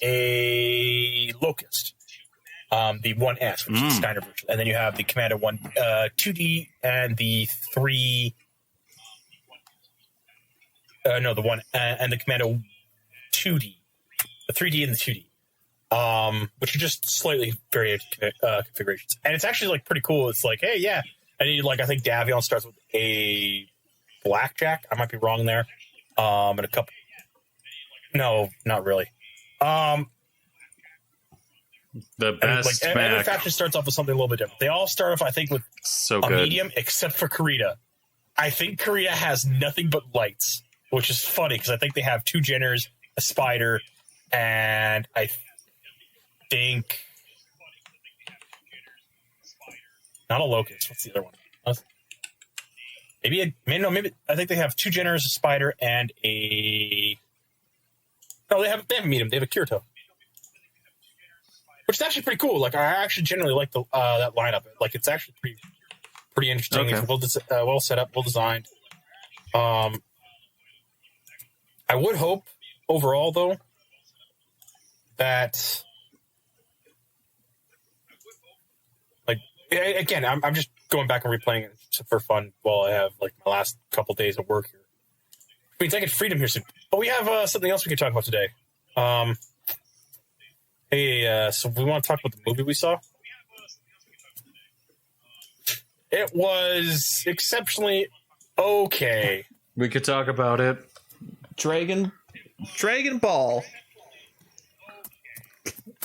a Locust, the 1S, which is the Steiner version. And then you have the Commando 1, 2D, and the 3... the 1, and the Commando 2D. The 3D and the 2D. Which are just slightly varied configurations. And it's actually, like, pretty cool. It's like, hey, yeah. And you, like, I think Davion starts with a Blackjack. I might be wrong there. And a couple... No, not really. The best and every faction starts off with something a little bit different. They all start off, I think, with a medium, except for Krita. I think Krita has nothing but lights, which is funny, because I think they have 2 generators a spider, and I think not a locust. What's the other one? Maybe I think they have 2 generators, a spider, and a. No, they haven't met him. They have a Kirito, which is actually pretty cool. Like I actually generally like the that lineup. Like it's actually pretty interesting. Okay. It's well set up, well designed. I would hope overall though that like again, I'm just going back and replaying it for fun while I have like my last couple days of work here. It means I get freedom here soon. But we have something else we can talk about today. So we want to talk about the movie we saw. It was exceptionally okay. We could talk about it. Dragon Ball.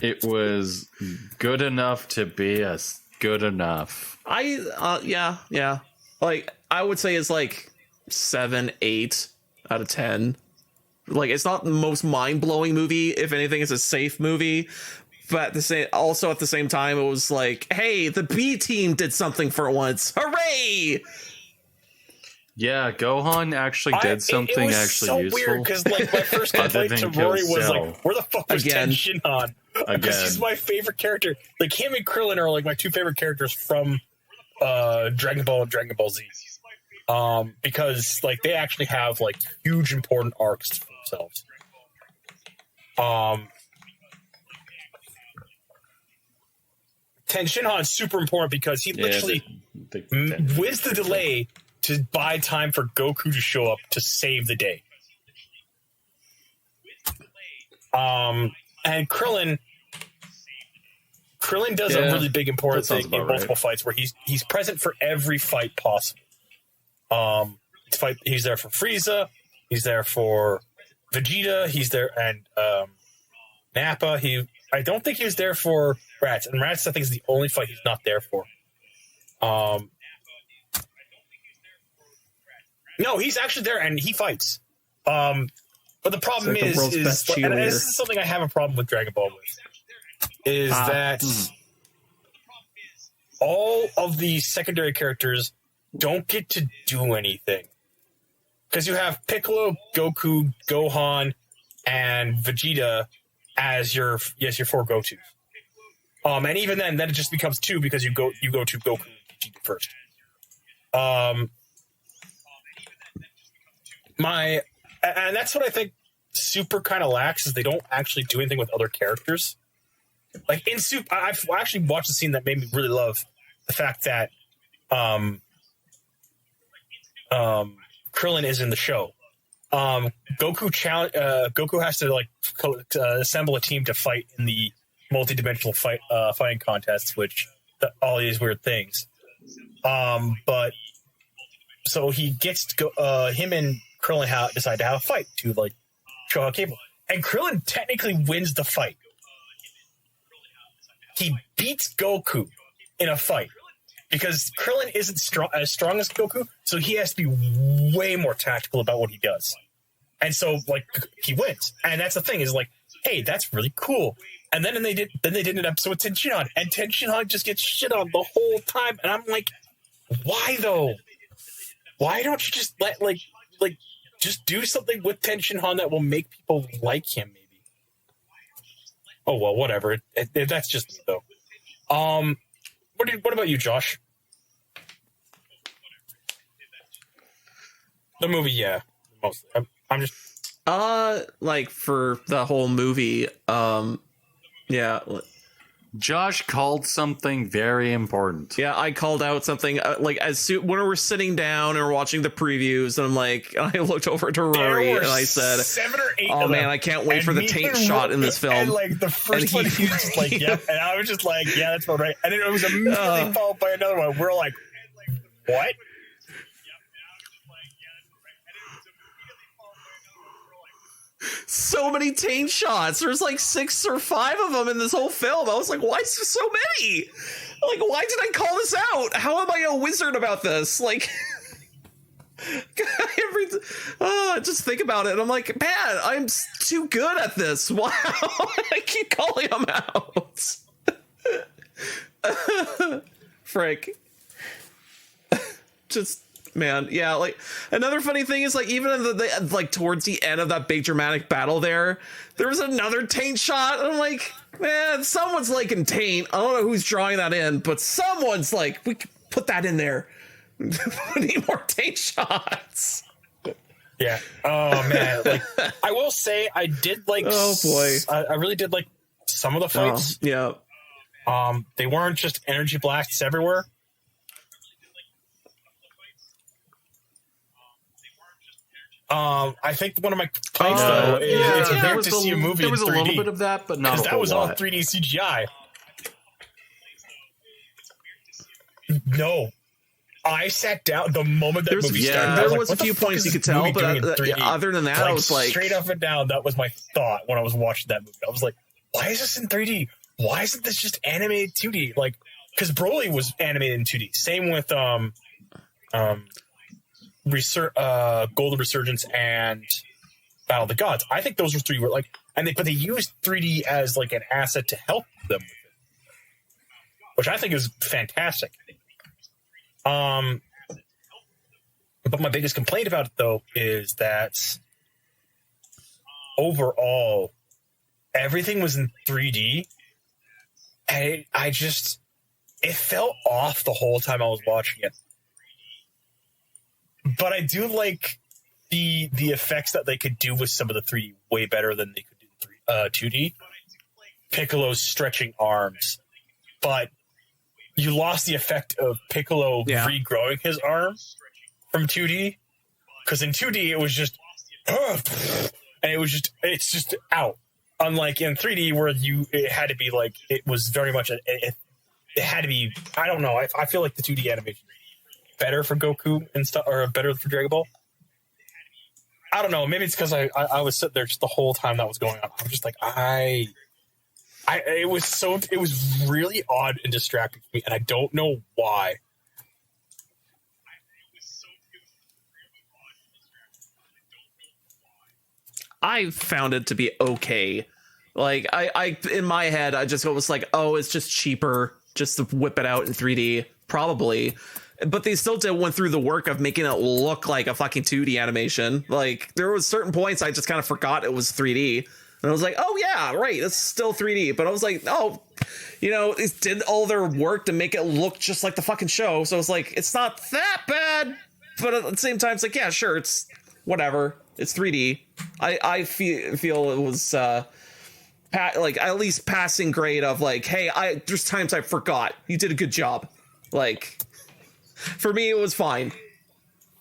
It was good enough to be good enough. Yeah. Like I would say it's like 7, 8 out of 10. Like it's not the most mind-blowing movie. If anything, it's a safe movie. But at the same time, it was like, hey, the B team did something for once. Hooray! Yeah, Gohan actually did something it was actually so useful. weird because like my first complaint to Rory was like, "Where the fuck was Again. Tenshinhan?" Because he's my favorite character. Like him and Krillin are like my 2 favorite characters from Dragon Ball and Dragon Ball Z. Because like they actually have like huge important arcs for themselves. Tenshinhan is super important because he literally with the delay to buy time for Goku to show up to save the day. And Krillin does a really big important thing in multiple fights where he's present for every fight possible. He's there for Frieza, he's there for Vegeta, he's there and Nappa. I don't think he was there for Rats, and Rats I think is the only fight he's not there for. No, he's actually there and he fights. But the problem like is and this is something I have a problem with Dragon Ball with, is that all of the secondary characters don't get to do anything. Because you have Piccolo, Goku, Gohan, and Vegeta as your 4 go-tos. And even then it just becomes 2 because you go to Goku and Vegeta first. And that's what I think Super kind of lacks, is they don't actually do anything with other characters. Like in Super, I've actually watched a scene that made me really love the fact that Krillin is in the show. Goku has to like assemble a team to fight in the multi-dimensional fighting contests, which all these weird things. But so he gets to go. Him and Krillin decide to have a fight to like show how capable. And Krillin technically wins the fight. He beats Goku in a fight because Krillin isn't as strong as Goku, so he has to be way more tactical about what he does. And so, like, he wins. And that's the thing, is like, hey, that's really cool. And then they did an episode with Tenshinhan, and Tenshinhan just gets shit on the whole time. And I'm like, why though? Why don't you just just do something with Tenshinhan that will make people like him, maybe? Oh well, whatever. That's just me, though. What about you, Josh? The movie, yeah, mostly. I'm just like for the whole movie, yeah. Josh called something very important. Yeah, I called out something like when we were sitting down and we're watching the previews, and I'm like, I looked over to Rory and I said, 7 or 8. "Oh man, I can't wait for the taint shot in this film." And like the first one, he was just like, "Yep," and I was just like, "Yeah, that's about right." And then it was immediately followed by another one. We're like, "What?" So many taint shots. There's like 6 or 5 of them in this whole film. I was like, why is there so many? Like, why did I call this out? How am I a wizard about this? Like, I just think about it and I'm like, man, I'm too good at this. Wow. I keep calling them out. Frick. Just, man, yeah, like, another funny thing is, like, even in the like, towards the end of that big dramatic battle there was another taint shot, and I'm like, man, someone's liking taint. I don't know who's drawing that in, but someone's like, we could put that in there. We need more taint shots. Yeah. Oh, man. Like, I will say, I did like... Oh, boy. I really did like some of the fights. Yeah. They weren't just energy blasts everywhere. I think one of my complaints though is it's weird to see a movie there was in 3D, a little bit of that, but not a that whole was all lot. 3D CGI. No, I sat down the moment that movie started. I There was was like, a few what the fuck points is you could this tell, movie but doing in 3D? other than that, I was like, straight up and down. That was my thought when I was watching that movie. I was like, why is this in 3D? Why isn't this just animated 2D? Like, because Broly was animated in 2D. Same with Golden Resurgence and Battle of the Gods. I think those were 3D. Were like, but they used 3D as like an asset to help them with it, which I think is fantastic. But my biggest complaint about it though is that overall everything was in 3D, and it felt off the whole time I was watching it. But I do like the effects that they could do with some of the 3D way better than they could do 2D. Piccolo's stretching arms, but you lost the effect of Piccolo regrowing his arm from 2D, because in 2D it was just and it's just out. Unlike in 3D where it had to be like, it was very much it had to be. I don't know. I feel like the 2D animation better for Goku and stuff, or better for Dragon Ball. I don't know. Maybe it's because I was sitting there just the whole time that was going on. I was just like, it was really odd and distracting to me, and I don't know why. I found it to be okay. Like, I in my head, I just was like, oh, it's just cheaper just to whip it out in 3D, probably. But they still went through the work of making it look like a fucking 2D animation. Like, there was certain points I just kind of forgot it was 3D. And I was like, oh, yeah, right, it's still 3D. But I was like, oh, it did all their work to make it look just like the fucking show. So it's like, it's not that bad. But at the same time, it's like, yeah, sure, it's whatever. It's 3D. I feel it was like at least passing grade of like, hey, there's times I forgot. You did a good job. Like, for me, it was fine.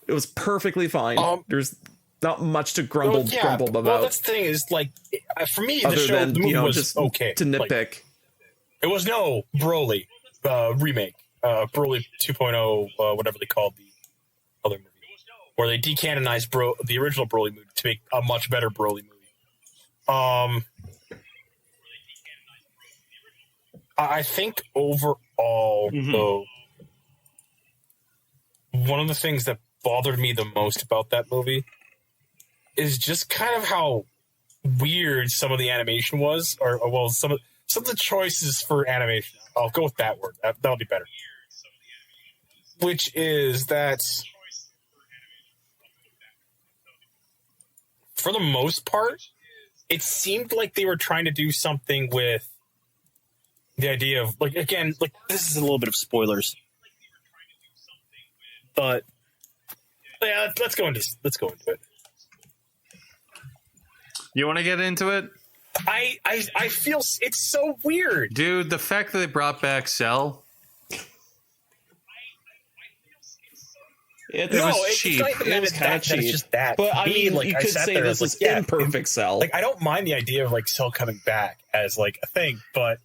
It was perfectly fine. There's not much to grumble about. Well, that's the thing is, like, for me, the movie was just okay. To nitpick. Like, it was no Broly remake, Broly 2.0, whatever they called the other movie, where they decanonized the original Broly movie to make a much better Broly movie. I think overall, though, one of the things that bothered me the most about that movie is just kind of how weird some of the animation was, or well, some of the choices for animation. I'll go with that word. That'll be better. Which is that, for the most part, it seemed like they were trying to do something with the idea of, like, again, like, this is a little bit of spoilers, but yeah, let's go into it. You want to get into it? I feel it's so weird, dude. The fact that they brought back Cell, it was cheap. It was kind of cheap. It's just that. But I mean, like, you I could sat say there, this is imperfect Cell. Like, I don't mind the idea of like Cell coming back as like a thing, but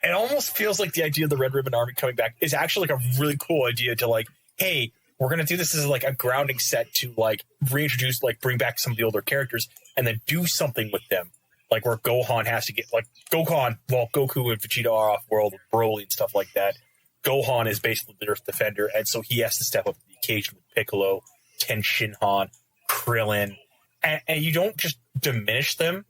it almost feels like the idea of the Red Ribbon Army coming back is actually like a really cool idea to like, hey, we're going to do this as like a grounding set to like reintroduce, like bring back some of the older characters and then do something with them. Like where Gohan has to get like Goku and Vegeta are off world with Broly and stuff like that. Gohan is basically the Earth Defender. And so he has to step up to the occasion with Piccolo Ten Shinhan, Krillin, and you don't just diminish them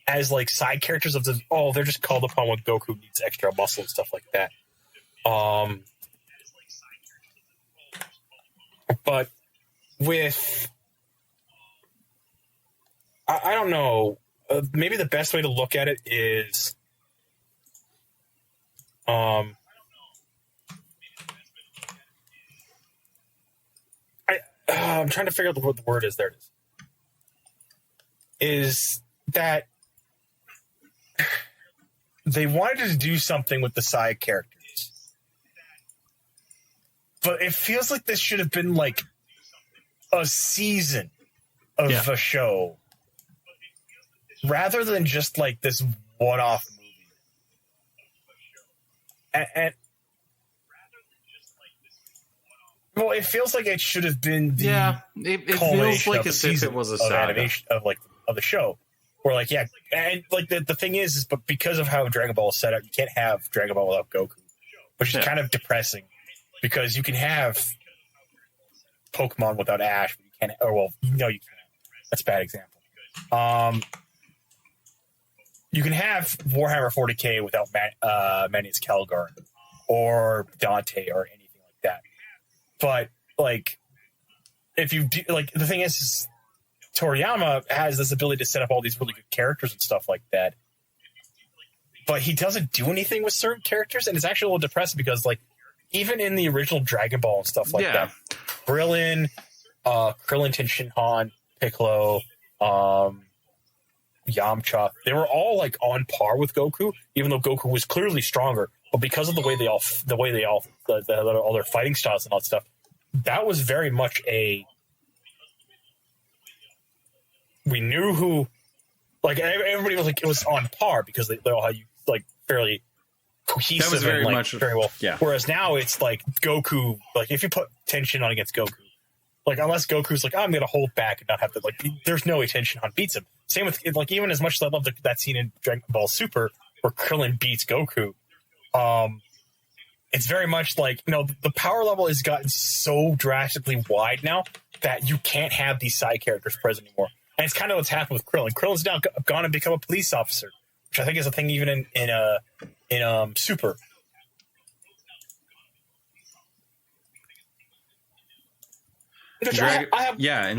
as like side characters of the they're just called upon when Goku needs extra muscle and stuff like that. But with I don't know, maybe the best way to look at it is I'm trying to figure out what the word is. There it is that they wanted to do something with the side characters, but it feels like this should have been like a season of a show rather than just like this one-off movie. And well, it feels like it should have been the it feels like as if it was a saga animation of the show. Or like, yeah, and like the thing is but because of how Dragon Ball is set up, you can't have Dragon Ball without Goku, which is kind of depressing because you can have Pokemon without Ash, but you can't. Or well, no, you can't. That's a bad example. You can have Warhammer 40K without Manius Calgar or Dante or anything like that. But like, if you do, like, the thing is Toriyama has this ability to set up all these really good characters and stuff like that, but he doesn't do anything with certain characters, and it's actually a little depressing because, like, even in the original Dragon Ball and stuff like that, Krillin, Ten Shinhan, Piccolo, Yamcha, they were all like on par with Goku, even though Goku was clearly stronger. But because of the way they all all their fighting styles and all that stuff, that was very much we knew who, like, everybody was like, it was on par because they all had like fairly cohesive. That was very much very well. Yeah. Whereas now it's like Goku, like if you put tension on against Goku, like unless Goku's like, I'm going to hold back and not have to, like, there's no way tension on beats him. Same with, like, even as much as I love that scene in Dragon Ball Super where Krillin beats Goku, it's very much like, you know, the power level has gotten so drastically wide now that you can't have these side characters present anymore. And it's kind of what's happened with Krillin. Krillin's now gone and become a police officer, which I think is a thing even in Super. In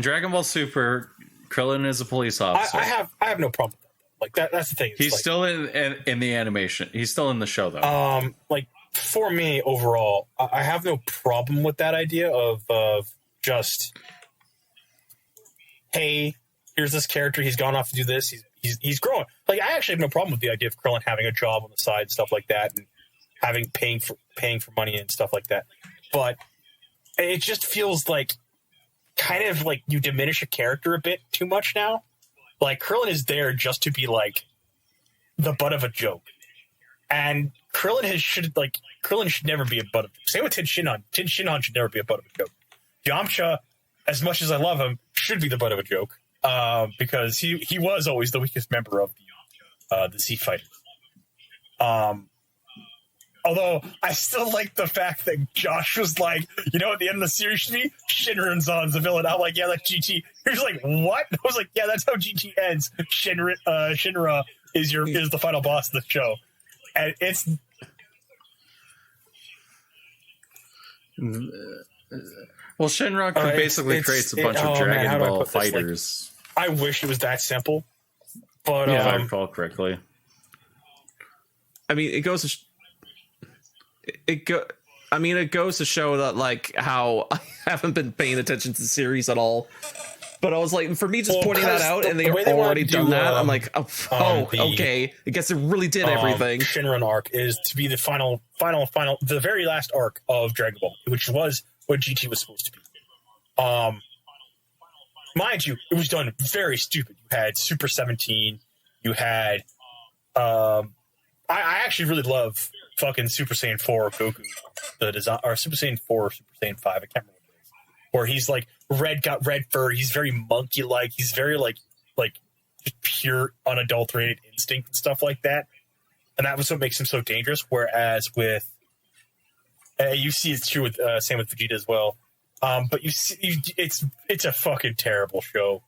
Dragon Ball Super, Krillin is a police officer. I have no problem with that. Like that's the thing. He's like, still in the animation. He's still in the show though. Like for me overall, I have no problem with that idea of just, hey, here's this character. He's gone off to do this. He's growing. Like I actually have no problem with the idea of Krillin having a job on the side and stuff like that, and paying for money and stuff like that. But it just feels like kind of like you diminish a character a bit too much now. Like Krillin is there just to be like the butt of a joke, and Krillin should never be a butt of a joke. Same with Ten Shinhan. Ten Shinhan should never be a butt of a joke. Yamcha, as much as I love him, should be the butt of a joke because he was always the weakest member of the Z Fighters. Although I still like the fact that Josh was like, you know, at the end of the series should be Shinran-zan's the villain. I'm like, yeah, that's GT. He was like, what? I was like, yeah, that's how GT ends. Shinra is the final boss of the show, and it's. Well, Shinra basically creates a bunch of Dragon Ball fighters. Like, I wish it was that simple, but yeah, if I recall correctly. I mean, it goes to show that, like, how I haven't been paying attention to the series at all. But I was like, for me, just pointing that out, and they've already done that, I'm like, okay. I guess it really did everything. Shinran arc is to be the final, the very last arc of Dragon Ball, which was what GT was supposed to be. Mind you, it was done very stupid. You had Super 17. You had, I actually really love fucking Super Saiyan 4 Goku, the design, or Super Saiyan 4 or Super Saiyan 5, I can't remember what it is. Where he's like got red fur, he's very monkey like, he's very like just pure unadulterated instinct and stuff like that. And that was what makes him so dangerous. Whereas with you see it's true with same with Vegeta as well. But it's a fucking terrible show.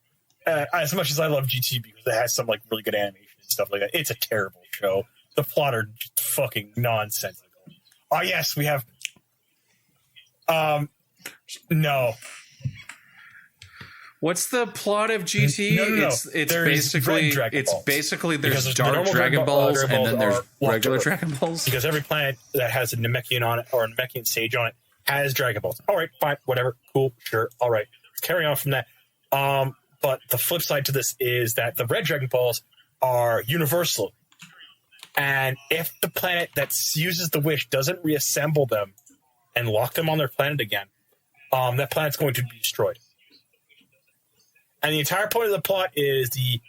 As much as I love GT because it has some like really good animation and stuff like that, it's a terrible show. The plot are fucking nonsensical. Oh yes, we have. No. What's the plot of GT? No. It's basically there's dark Dragon Balls and then there's regular Dragon Balls. Because every planet that has a Namekian on it or a Namekian sage on it has Dragon Balls. All right, fine, whatever, cool, sure, all right. Let's carry on from that. But the flip side to this is that the red Dragon Balls are universal. And if the planet that uses the wish doesn't reassemble them and lock them on their planet again, that planet's going to be destroyed. And the entire point of the plot is the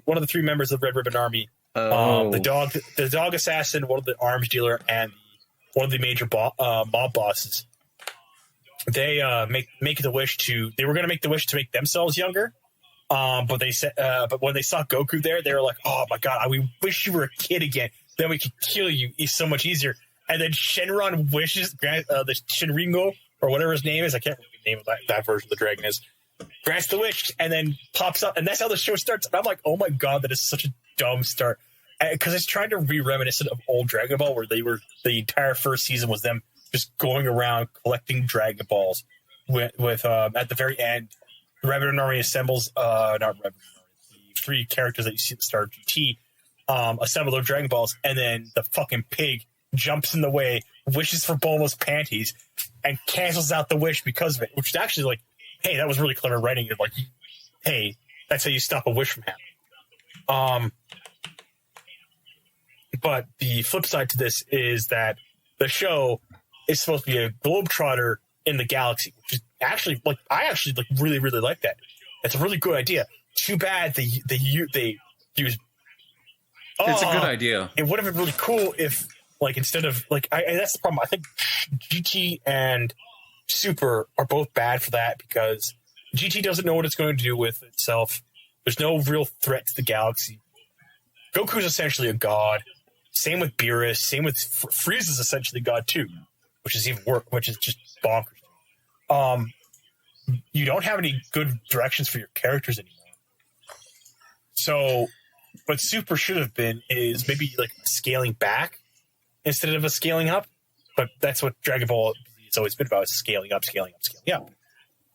one of the three members of the Red Ribbon Army, the dog assassin, one of the arms dealer, and one of the major mob bosses. They make the wish to. They were going to make the wish to make themselves younger, but they said. But when they saw Goku there, they were like, "Oh my god, we wish you were a kid again. Then we could kill you. It's so much easier." And then Shenron wishes the Shinringo or whatever his name is. I can't remember the name of that version of the dragon is. Grants the wish and then pops up, and that's how the show starts. And I'm like, oh my god, that is such a dumb start, because it's trying to be reminiscent of old Dragon Ball, where the entire first season was them just going around collecting Dragon Balls. With at the very end, the Ribbon Army assembles not Ribbon Army, the three characters that you see at the start of GT assemble their Dragon Balls, and then the fucking pig jumps in the way, wishes for Bulma's panties, and cancels out the wish because of it, which is actually like, hey, that was really clever writing. You're like, hey, that's how you stop a wish from happening. But the flip side to this is that the show is supposed to be a globetrotter in the galaxy, which is actually like, I actually like really, really like that. It's a really good idea. Too bad they use. It's a good idea. It would have been really cool if, like, instead of like, that's the problem. I think GT and Super are both bad for that because GT doesn't know what it's going to do with itself. There's no real threat to the galaxy. Goku's essentially a god. Same with Beerus. Same with Frieza's essentially god too, which is even worse, which is just bonkers. You don't have any good directions for your characters anymore. So, what Super should have been is maybe like scaling back instead of a scaling up. But that's what Dragon Ball has always been about, is scaling up, scaling up, scaling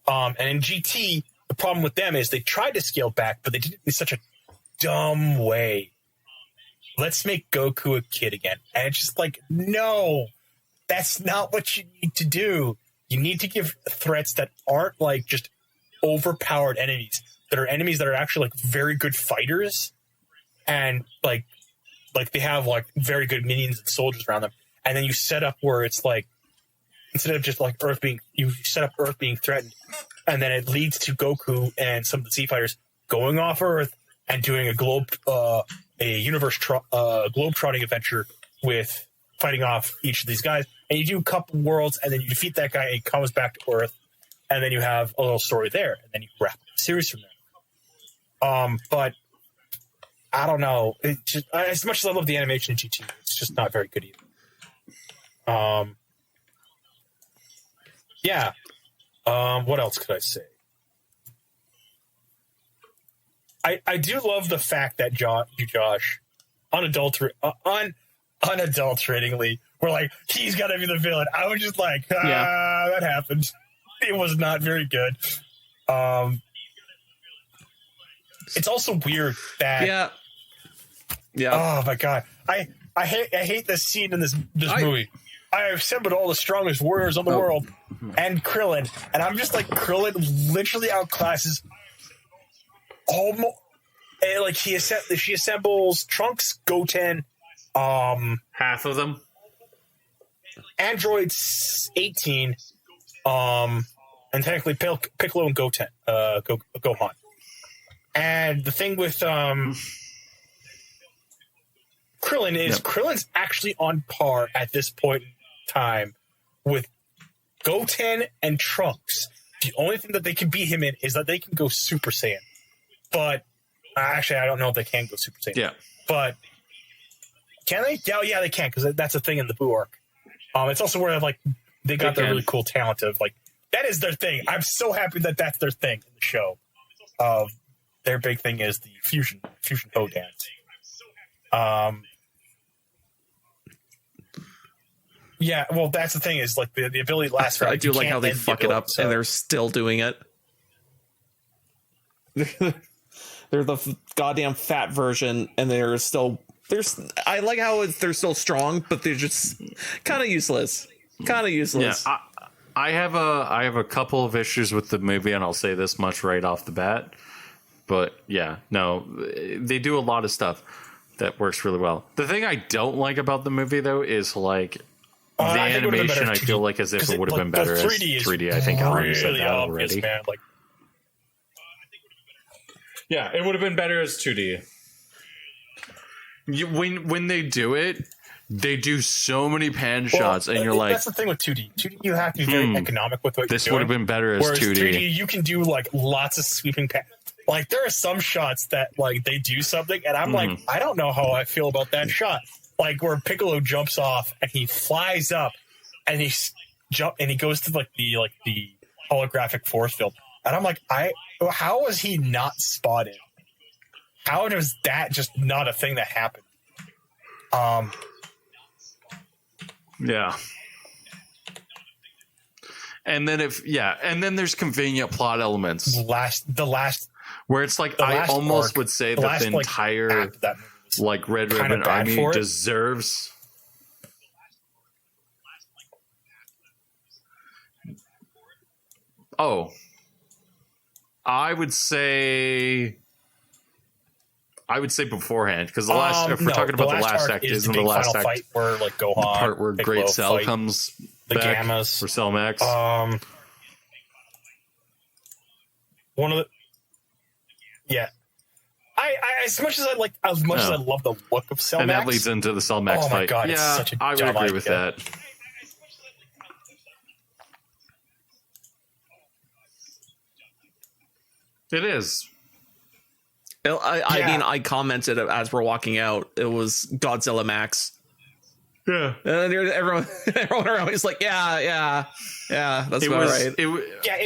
up. And in GT, the problem with them is they tried to scale back, but they did it in such a dumb way. Let's make Goku a kid again. And it's just like, no, that's not what you need to do. You need to give threats that aren't like just overpowered enemies, that are enemies that are actually like very good fighters, and like they have like very good minions and soldiers around them. And then you set up where it's like, instead of just like you set up Earth being threatened, and then it leads to Goku and some of the Z fighters going off Earth and doing a universe globe-trotting adventure with fighting off each of these guys. And you do a couple worlds, and then you defeat that guy, and he comes back to Earth, and then you have a little story there, and then you wrap up the series from there. But I don't know. It just, as much as I love the animation in GT, it's just not very good either. Yeah. What else could I say? I do love the fact that Josh, unadulteratingly, we're like, he's got to be the villain. I was just like, that happened. It was not very good. It's also weird that. Yeah. Oh my god, I hate this scene in this movie. I have assembled all the strongest warriors on the world, and Krillin, and I'm just like, Krillin literally outclasses almost. Like she assembles Trunks, Goten, half of them, androids 18, and technically Piccolo and Goten, Gohan. And the thing with Krillin is Krillin's actually on par at this point in time with Goten and Trunks. The only thing that they can beat him in is that they can go Super Saiyan. But actually, I don't know if they can go Super Saiyan. Yeah. But can they? Yeah, they can, because that's a thing in the Buu arc. It's also where like they got the really cool talent of like that is their thing. I'm so happy that that's their thing in the show. Their big thing is the fusion ho dance. Yeah, well, that's the thing is like the ability lasts forever. I do like how they fuck it up and they're still doing it. They're the goddamn fat version, and they're still. I like how they're still strong, but they're just kind of useless. Yeah, I have a couple of issues with the movie, and I'll say this much right off the bat. But yeah, no, they do a lot of stuff that works really well. The thing I don't like about the movie, though, is like the animation. I feel like as if it would have been better as 3D. I think Allan said that already. Man, like, yeah, it would have been better as 2D. When they do it, they do so many pan shots, and you're like, that's the thing with 2D. 2D, you have to be very economic with what you're doing. This would have been better as Whereas 2D. 3D, you can do like lots of sweeping pan. Like there are some shots that like they do something, and I'm like, I don't know how I feel about that shot. Like where Piccolo jumps off and he flies up, and he goes to like the holographic force field, and I'm like, how was he not spotted? How is that just not a thing that happened? Yeah. And then and then there's convenient plot elements. The last where it's like I almost would say that the entire like Red Ribbon Army deserves. Oh, I would say beforehand, because the last if we're talking about the last act, isn't the last act fight where like Gohan, the part where Great Cell comes the back Gammas for Cell Max. One of the I as much as I love the look of Cell Max, and that leads into the Cell Max fight. God, yeah, I would agree with that. It is. I mean, I commented as we're walking out. It was Godzilla Max. Yeah, and everyone around me is like, yeah, that's about right.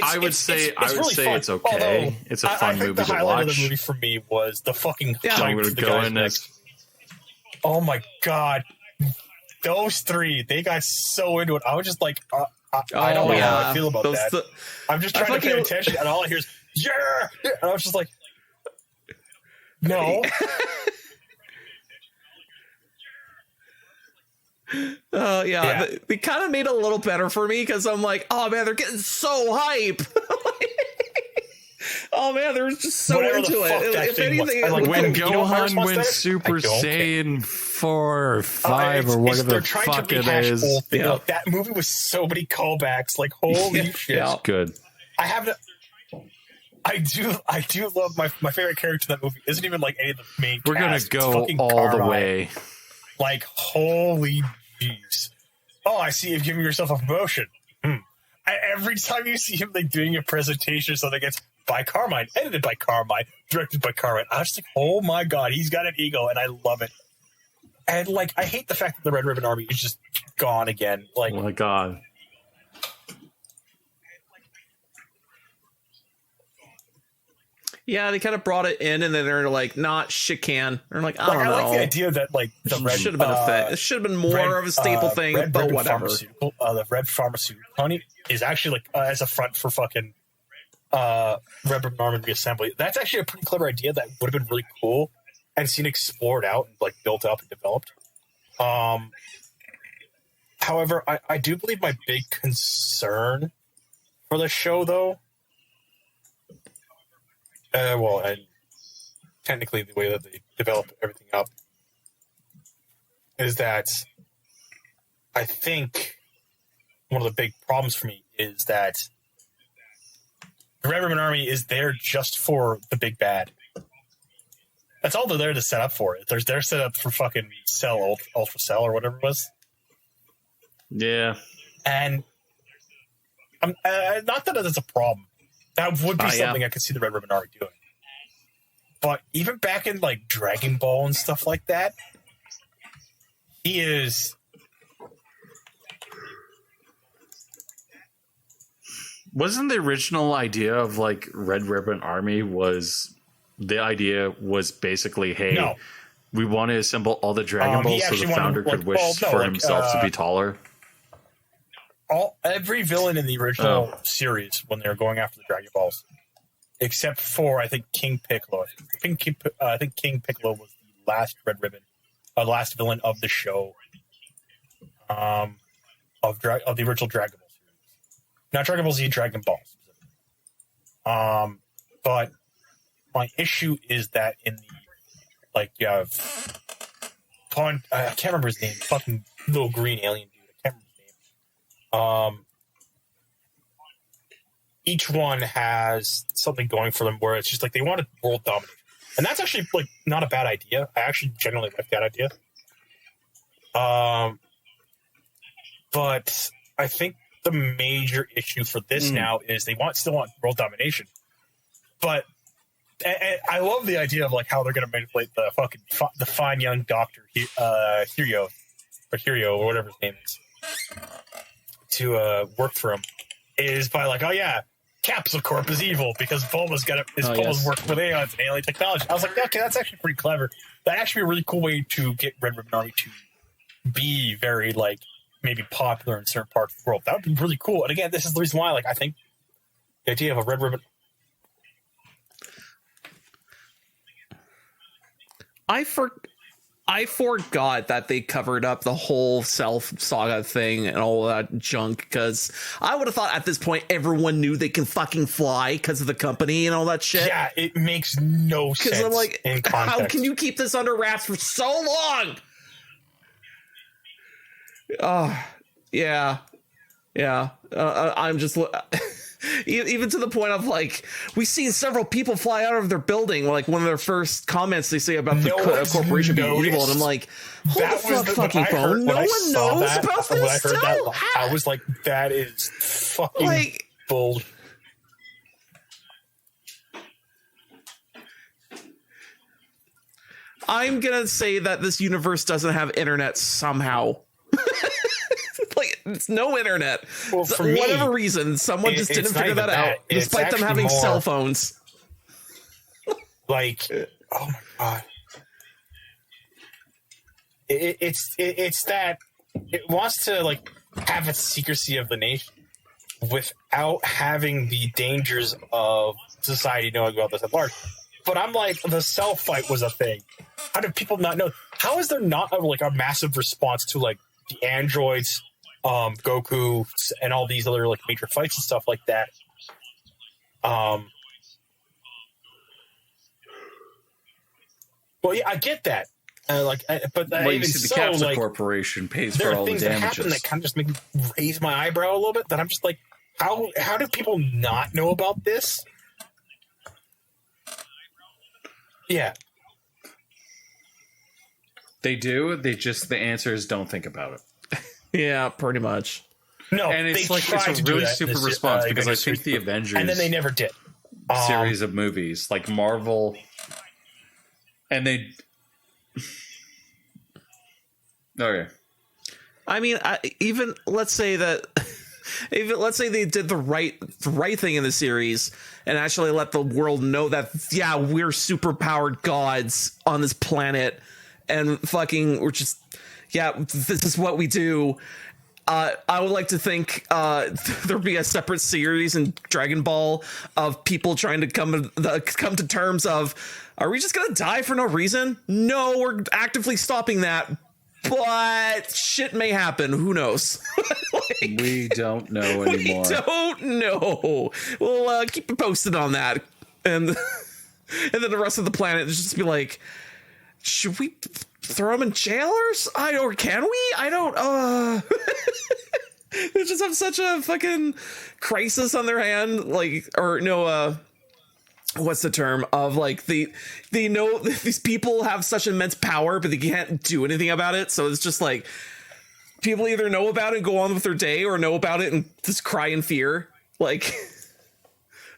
I would say it's okay. Although, it's a fun movie to watch. The highlight of the movie for me was the fucking. I'm going to go in next. Oh my god, those three! They got so into it. I was just like, I don't know how I feel about that. I'm just trying to pay attention, and all I hear is yeah, and I was just like, no. They kind of made it a little better for me because I'm like, oh man, they're getting so hype. Oh man, they're just so into it. If anything, when Gohan went Super Saiyan 4 or 5 or whatever the fuck it is, like, that movie was so many callbacks. Like holy shit, it's good. I do love my favorite character in that movie. Isn't even like any of the main. We're gonna go all the way. Like holy jeez! Oh, I see you've given yourself a promotion. Every time you see him like doing a presentation, so that gets by Carmine, edited by Carmine, directed by Carmine. I was like, oh my god, he's got an ego, and I love it. And like, I hate the fact that the Red Ribbon Army is just gone again. Like, oh my god. Yeah, they kind of brought it in, and then they're like, "Not shit can." They're like, "I don't know." I like the idea that like the red should have been a thing. It should have been more of a staple thing, but whatever. The red pharmaceutical company is actually like as a front for fucking Red Ribbon Army reassembly. That's actually a pretty clever idea that would have been really cool and seen explored out and like built up and developed. However, I do believe my big concern for the show, though. And technically the way that they develop everything up is that I think one of the big problems for me is that the Red Ribbon Army is there just for the big bad. That's all they're there to set up for it. They're set up for fucking Cell, Ultra Cell, or whatever it was. Yeah. And not that that's a problem. That would be something I could see the Red Ribbon Army doing. But even back in like Dragon Ball and stuff like that, he is Wasn't the original idea of like Red Ribbon Army was basically, hey, No. we want to assemble all the Dragon Balls so the founder could wish for himself to be taller? Every villain in the original series when they were going after the Dragon Balls, except for I think King Piccolo. I think King Piccolo was the last Red Ribbon, last villain of the show, of the original Dragon Ball series. Not Dragon Ball Z, Dragon Ball. But my issue is that in the you have I can't remember his name, fucking little green alien dude. I can't remember his name. Each one has something going for them where it's just like they want world domination, and that's actually like not a bad idea. I actually generally like that idea. But I think the major issue for this now is they still want world domination, but I love the idea of like how they're going to manipulate the fine young doctor Hirio or whatever his name is to work for him is by like, oh yeah, Capsule Corp is evil because Bulma's working with aliens and alien technology. I was like, okay, that's actually pretty clever. That'd actually be a really cool way to get Red Ribbon Army to be very like maybe popular in certain parts of the world. That would be really cool. And again, this is the reason why like I think the idea of a Red Ribbon. I forgot that they covered up the whole Self Saga thing and all that junk, because I would have thought at this point everyone knew they can fucking fly because of the company and all that shit. Yeah, it makes no sense. Because I'm like, in context. How can you keep this under wraps for so long? Yeah. I'm just even to the point of like we've seen several people fly out of their building. Like one of their first comments they say about the corporation being evil, and I'm like, hold the fucking phone. No one knows about this stuff. I was like, that is fucking like, bull. I'm gonna say that this universe doesn't have internet somehow. Like it's no internet. Well, for whatever reason, someone just didn't figure that out, despite them having cell phones. Like, oh my god, it's that it wants to like have its secrecy of the nation without having the dangers of society knowing about this at large. But I'm like, the cell fight was a thing. How did people not know? How is there not a massive response to like the androids? Goku and all these other like major fights and stuff like that. Well, yeah, I get that. But even the Capsule Corporation pays for all the damages. There are things that happen that kind of just make me raise my eyebrow a little bit. That I'm just like, how do people not know about this? Yeah, they do. The answer is don't think about it. Yeah, pretty much. No, and it's a really super response because I think the Avengers, and then they never did series of movies like Marvel, and they. Okay. I mean, let's say they did the right thing in the series and actually let the world know that we're superpowered gods on this planet and we're just. Yeah, this is what we do. I would like to think there'd be a separate series in Dragon Ball of people trying to come to terms of, are we just going to die for no reason? No, we're actively stopping that. But shit may happen. Who knows? We don't know anymore. We don't know. We'll keep you posted on that. And then the rest of the planet just be like, should we throw him in jail or can we? I don't they just have such a fucking crisis on their hand, what's the term of like they know these people have such immense power but they can't do anything about it, so it's just like people either know about it and go on with their day or know about it and just cry in fear. Like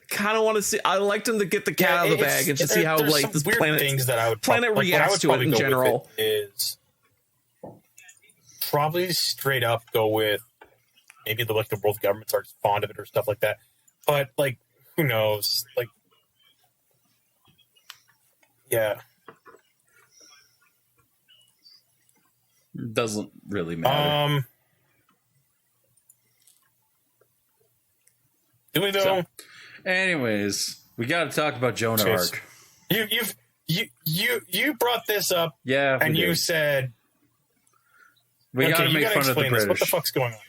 kind of want to see. I like them to get the cat out of the bag and just see how like this planet reacts to it in general. Is probably straight up go with maybe the world governments are fond of it or stuff like that. But like, who knows? Like, yeah. Doesn't really matter. Do we though? So, anyways, we got to talk about Jonah Arc. You brought this up, Yeah, and you said we got to make fun of the British. What the fuck's going on?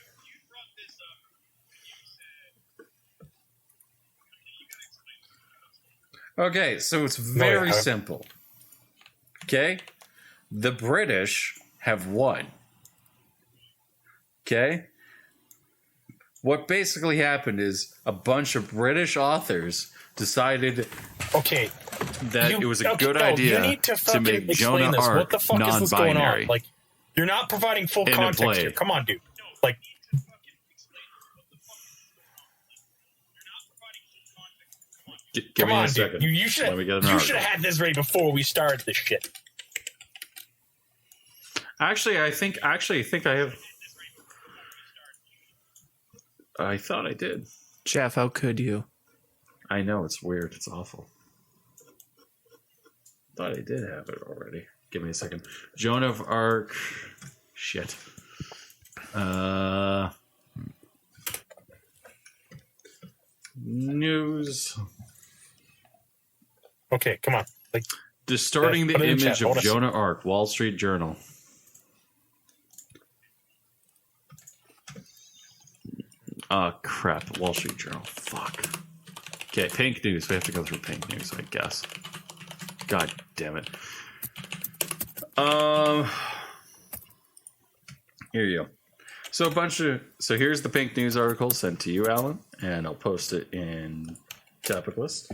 Okay, so it's very simple. Okay, the British have won. Okay, what basically happened is a bunch of British authors decided that it was a good idea to make Jonah Arc what the fuck is this going non-binary. on? Like, you're not providing full context here. Come on, dude. Like, give me a second. You should have had this ready before we started this shit. Actually, I think I have. I thought I did. Jeff, how could you? I know, it's weird. It's awful. Thought I did have it already. Give me a second. Joan of Arc. Shit. News. Okay, come on. Like, distorting the image of Jonah Arc. Wall Street Journal. Crap. Wall Street Journal. Fuck. Okay, Pink News. We have to go through Pink News, I guess. God damn it. Here you go. So here's the Pink News article sent to you, Allan, and I'll post it in topic list.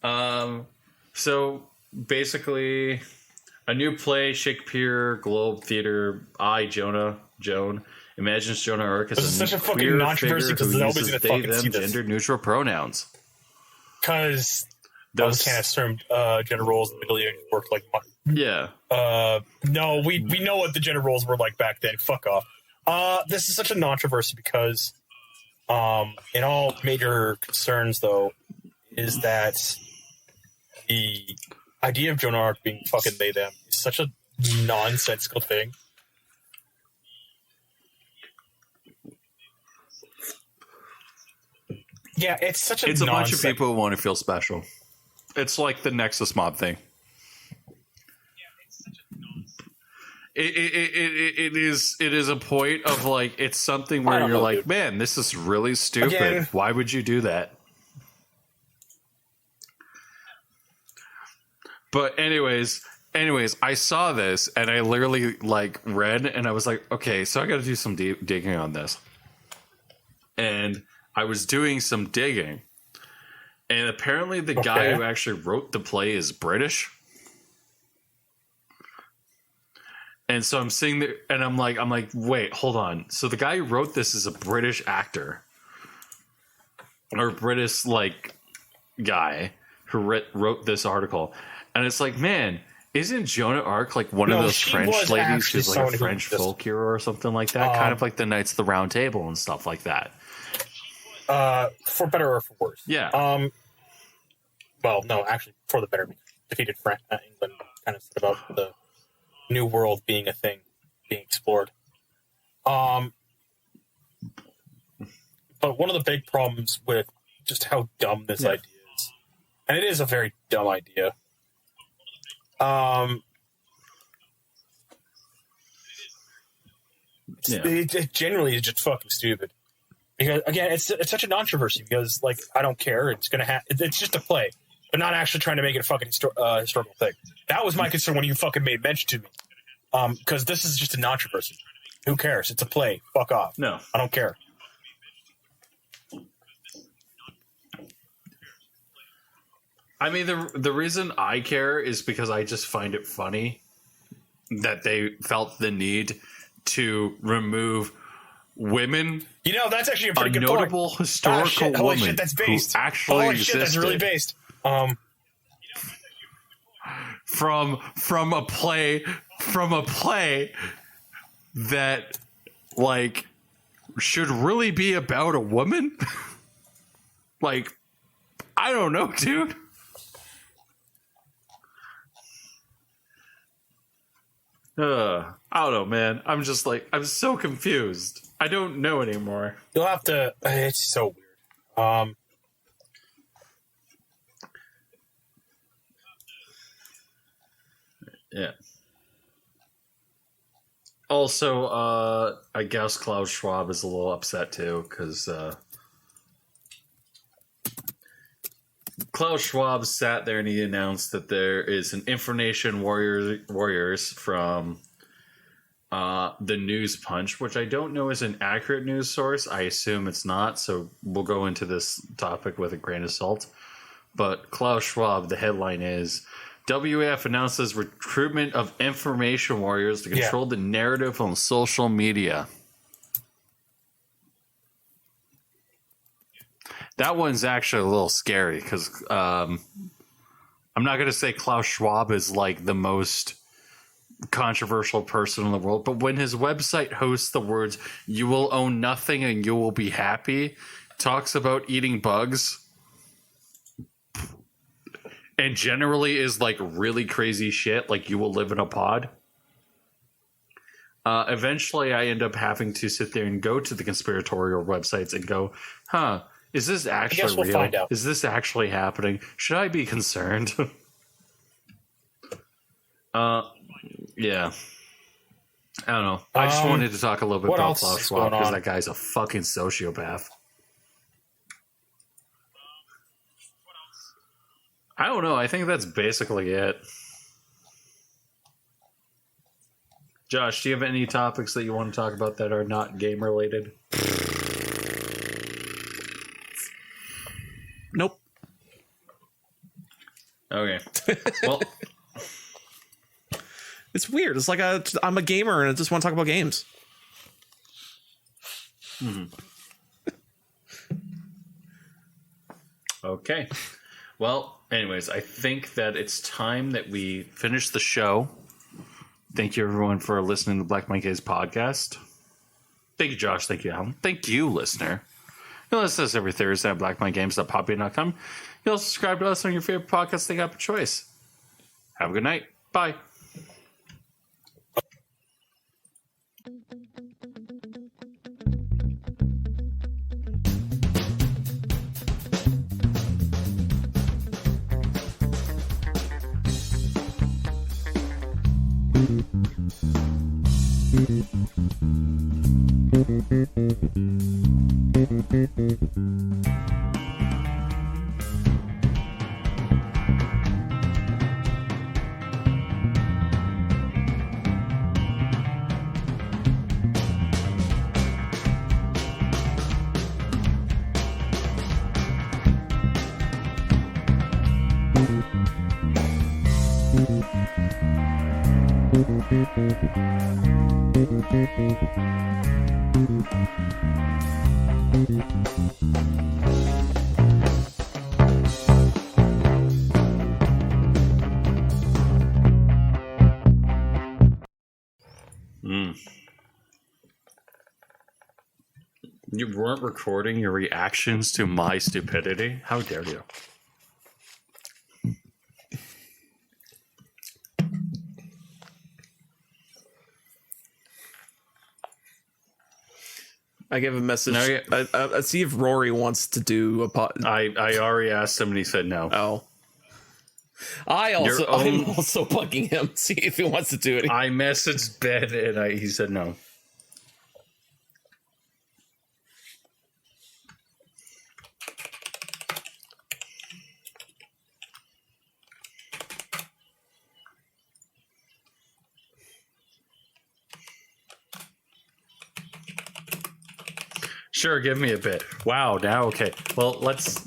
So basically, a new play, Shakespeare Globe Theater, Joan, imagines Jonah Arc as a queer figure who uses they, them, gender-neutral pronouns. Because those can't assume gender roles in the Middle Ages worked like. Yeah. No, we know what the gender roles were like back then. Fuck off. This is such a controversy because, in all major concerns, though, is that the idea of Jonah Arc being fucking they them is such a nonsensical thing. Yeah, it's such a. It's a bunch of people who want to feel special. It's like the Nexus Mob thing. It is a point of like it's something where you're like, man, this is really stupid. Again, why would you do that? But anyways, I saw this and I literally like read and I was like, okay, so I got to do some digging on this. And I was doing some digging, and apparently the guy who actually wrote the play is British. And so I'm sitting there, and I'm like, wait, hold on. So the guy who wrote this is a British actor, or British like guy who wrote this article, and it's like, man, isn't Jonah Arc like one of those French ladies who's like a French folk hero or something like that? Kind of like the Knights of the Round Table and stuff like that. For better or for worse. Yeah. Well, no, actually, for the better. Defeated England, kind of set about the New World being a thing, being explored. But one of the big problems with just how dumb this idea is, and it is a very dumb idea. It generally is just fucking stupid. Because again, it's such a controversy because like I don't care. It's gonna it's just a play, but not actually trying to make it a fucking historical thing. That was my concern when you fucking made mention to me. Because this is just a controversy. Who cares? It's a play. Fuck off. No, I don't care. I mean, the reason I care is because I just find it funny that they felt the need to remove women. You know, that's actually a pretty good notable point. historical woman. Holy shit, that's based. Who actually Holy shit, that's really based. From a play that like should really be about a woman. Like, I don't know, dude. I don't know, man. I'm just like, I'm so confused. I don't know anymore. You'll have to. It's so weird. Yeah. Also, I guess Klaus Schwab is a little upset too, because Klaus Schwab sat there and he announced that there is an information warriors from the News Punch, which I don't know is an accurate news source. I assume it's not, so we'll go into this topic with a grain of salt. But Klaus Schwab, the headline is, WEF announces recruitment of information warriors to control the narrative on social media. That one's actually a little scary because I'm not going to say Klaus Schwab is like the most controversial person in the world, but when his website hosts the words, "You will own nothing and you will be happy," talks about eating bugs, and generally is like really crazy shit, like you will live in a pod. Eventually, I end up having to sit there and go to the conspiratorial websites and go, is this actually real? Find out. Is this actually happening? Should I be concerned? Yeah. I don't know. I just wanted to talk a little bit about Klaus Schwab because that guy's a fucking sociopath. I don't know. I think that's basically it. Josh, do you have any topics that you want to talk about that are not game related? Nope. Okay. Well, it's weird. It's like I'm a gamer and I just want to talk about games. Okay. Well, anyways, I think that it's time that we finish the show. Thank you, everyone, for listening to Black Monkeys podcast. Thank you, Josh. Thank you, Allan. Thank you, listener. You'll listen to us every Thursday at blackmindgames.podbean.com. You'll subscribe to us on your favorite podcast app of choice. Have a good night. Bye. You weren't recording your reactions to my stupidity? How dare you? I gave a message. No, I see if Rory wants to do a pod. I already asked him and he said no. Oh. I'm also bugging him. See if he wants to do it. I messaged Ben and he said no. Sure, give me a bit. Wow, now okay. Well, let's...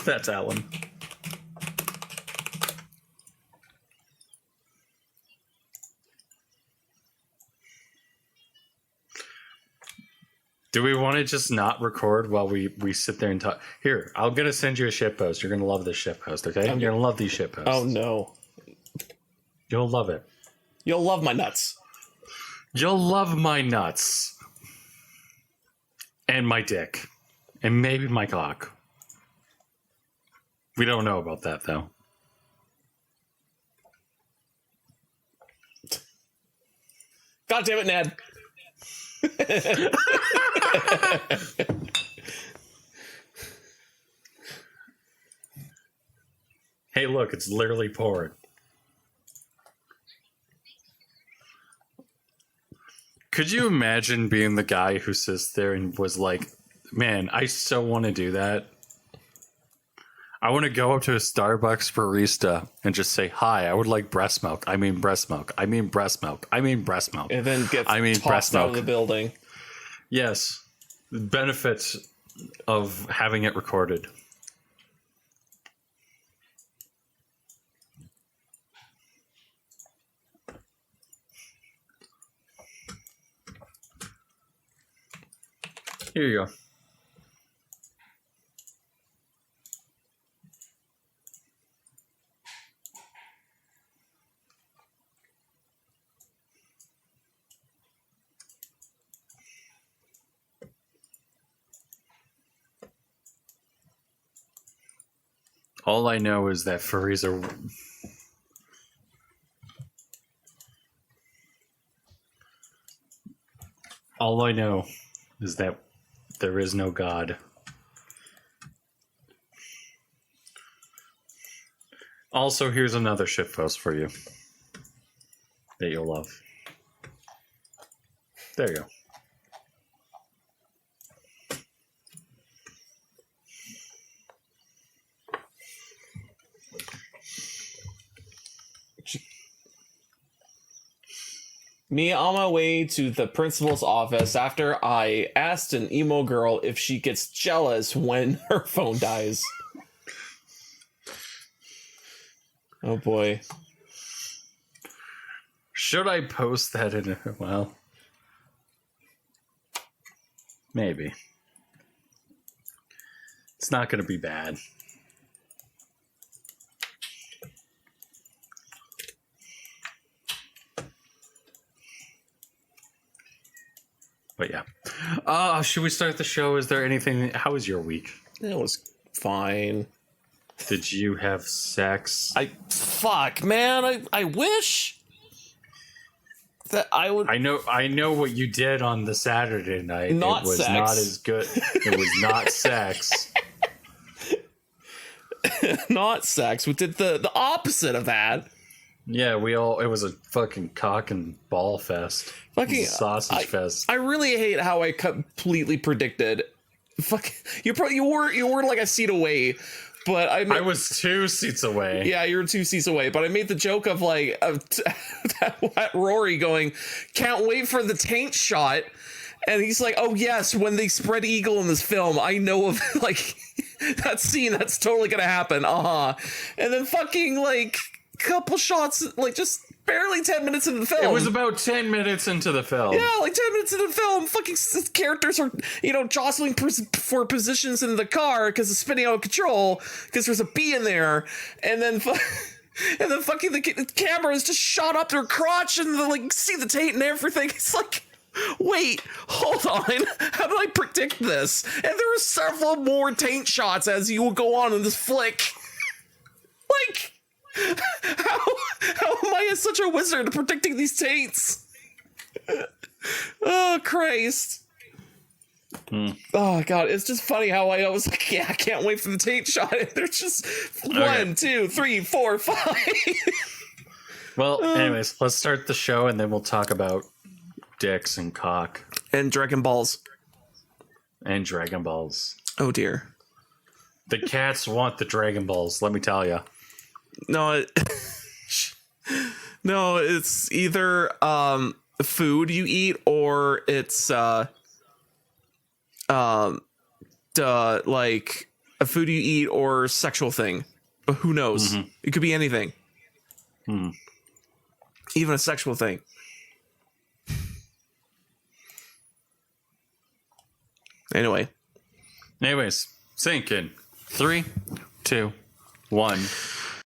That's Allan. Do we want to just not record while we sit there and talk? Here, I'm going to send you a shitpost. You're going to love this shitpost, okay? You're going to love these shitposts. Oh, no. You'll love it. You'll love my nuts. You'll love my nuts. And my dick. And maybe my cock. We don't know about that, though. God damn it, Ned. Hey, look, it's literally pouring. Could you imagine being the guy who sits there and was like, man, I so want to do that. I want to go up to a Starbucks barista and just say, hi, I would like breast milk. I mean breast milk. I mean breast milk. I mean breast milk. And then get breast tossed out of milk. the building. Yes. The benefits of having it recorded. Here you go. All I know is that furries are... All I know is that there is no God. Also, here's another shitpost for you that you'll love. There you go. Me on my way to the principal's office after I asked an emo girl if she gets jealous when her phone dies. Oh boy. Should I post that in a... Well... Maybe. It's not going to be bad. But yeah. Should we start the show? Is there anything... How was your week? It was fine. Did you have sex? Fuck, man. I wish that I would... I know what you did on the Saturday night. Not it was sex. not as good. It was not sex. Not sex. We did the opposite of that. Yeah, it was a fucking cock and ball fest. Fucking sausage fest. I really hate how I completely predicted. Fuck, you were like a seat away, but I was 2 seats away. Yeah, you were 2 seats away, but I made the joke of like at Rory going, "Can't wait for the taint shot," and he's like, "Oh yes, when they spread eagle in this film, I know of like that scene. That's totally gonna happen." And then fucking like couple shots, like just barely 10 minutes into the film. It was about 10 minutes into the film. Yeah, like 10 minutes into the film, fucking characters are, jostling for positions in the car because it's spinning out of control because there's a bee in there, and then fucking the camera is just shot up their crotch and like see the taint and everything. It's like, wait, hold on, how did I predict this? And there were several more taint shots as you will go on in this flick. Like, how am I such a wizard at predicting these taints? Oh Christ. Oh god, it's just funny how I was like, yeah, I can't wait for the taint shot. And there's just 1, 2, 3, 4, 5. Well, anyways, let's start the show and then we'll talk about dicks and cock And Dragon Balls. and Dragon Balls. Oh dear. The cats want the Dragon Balls, let me tell you. No, no, it's either food you eat or it's like a food you eat or sexual thing. But who knows? Mm-hmm. It could be anything. Even a sexual thing. Anyways, sink in. 3, 2, 1.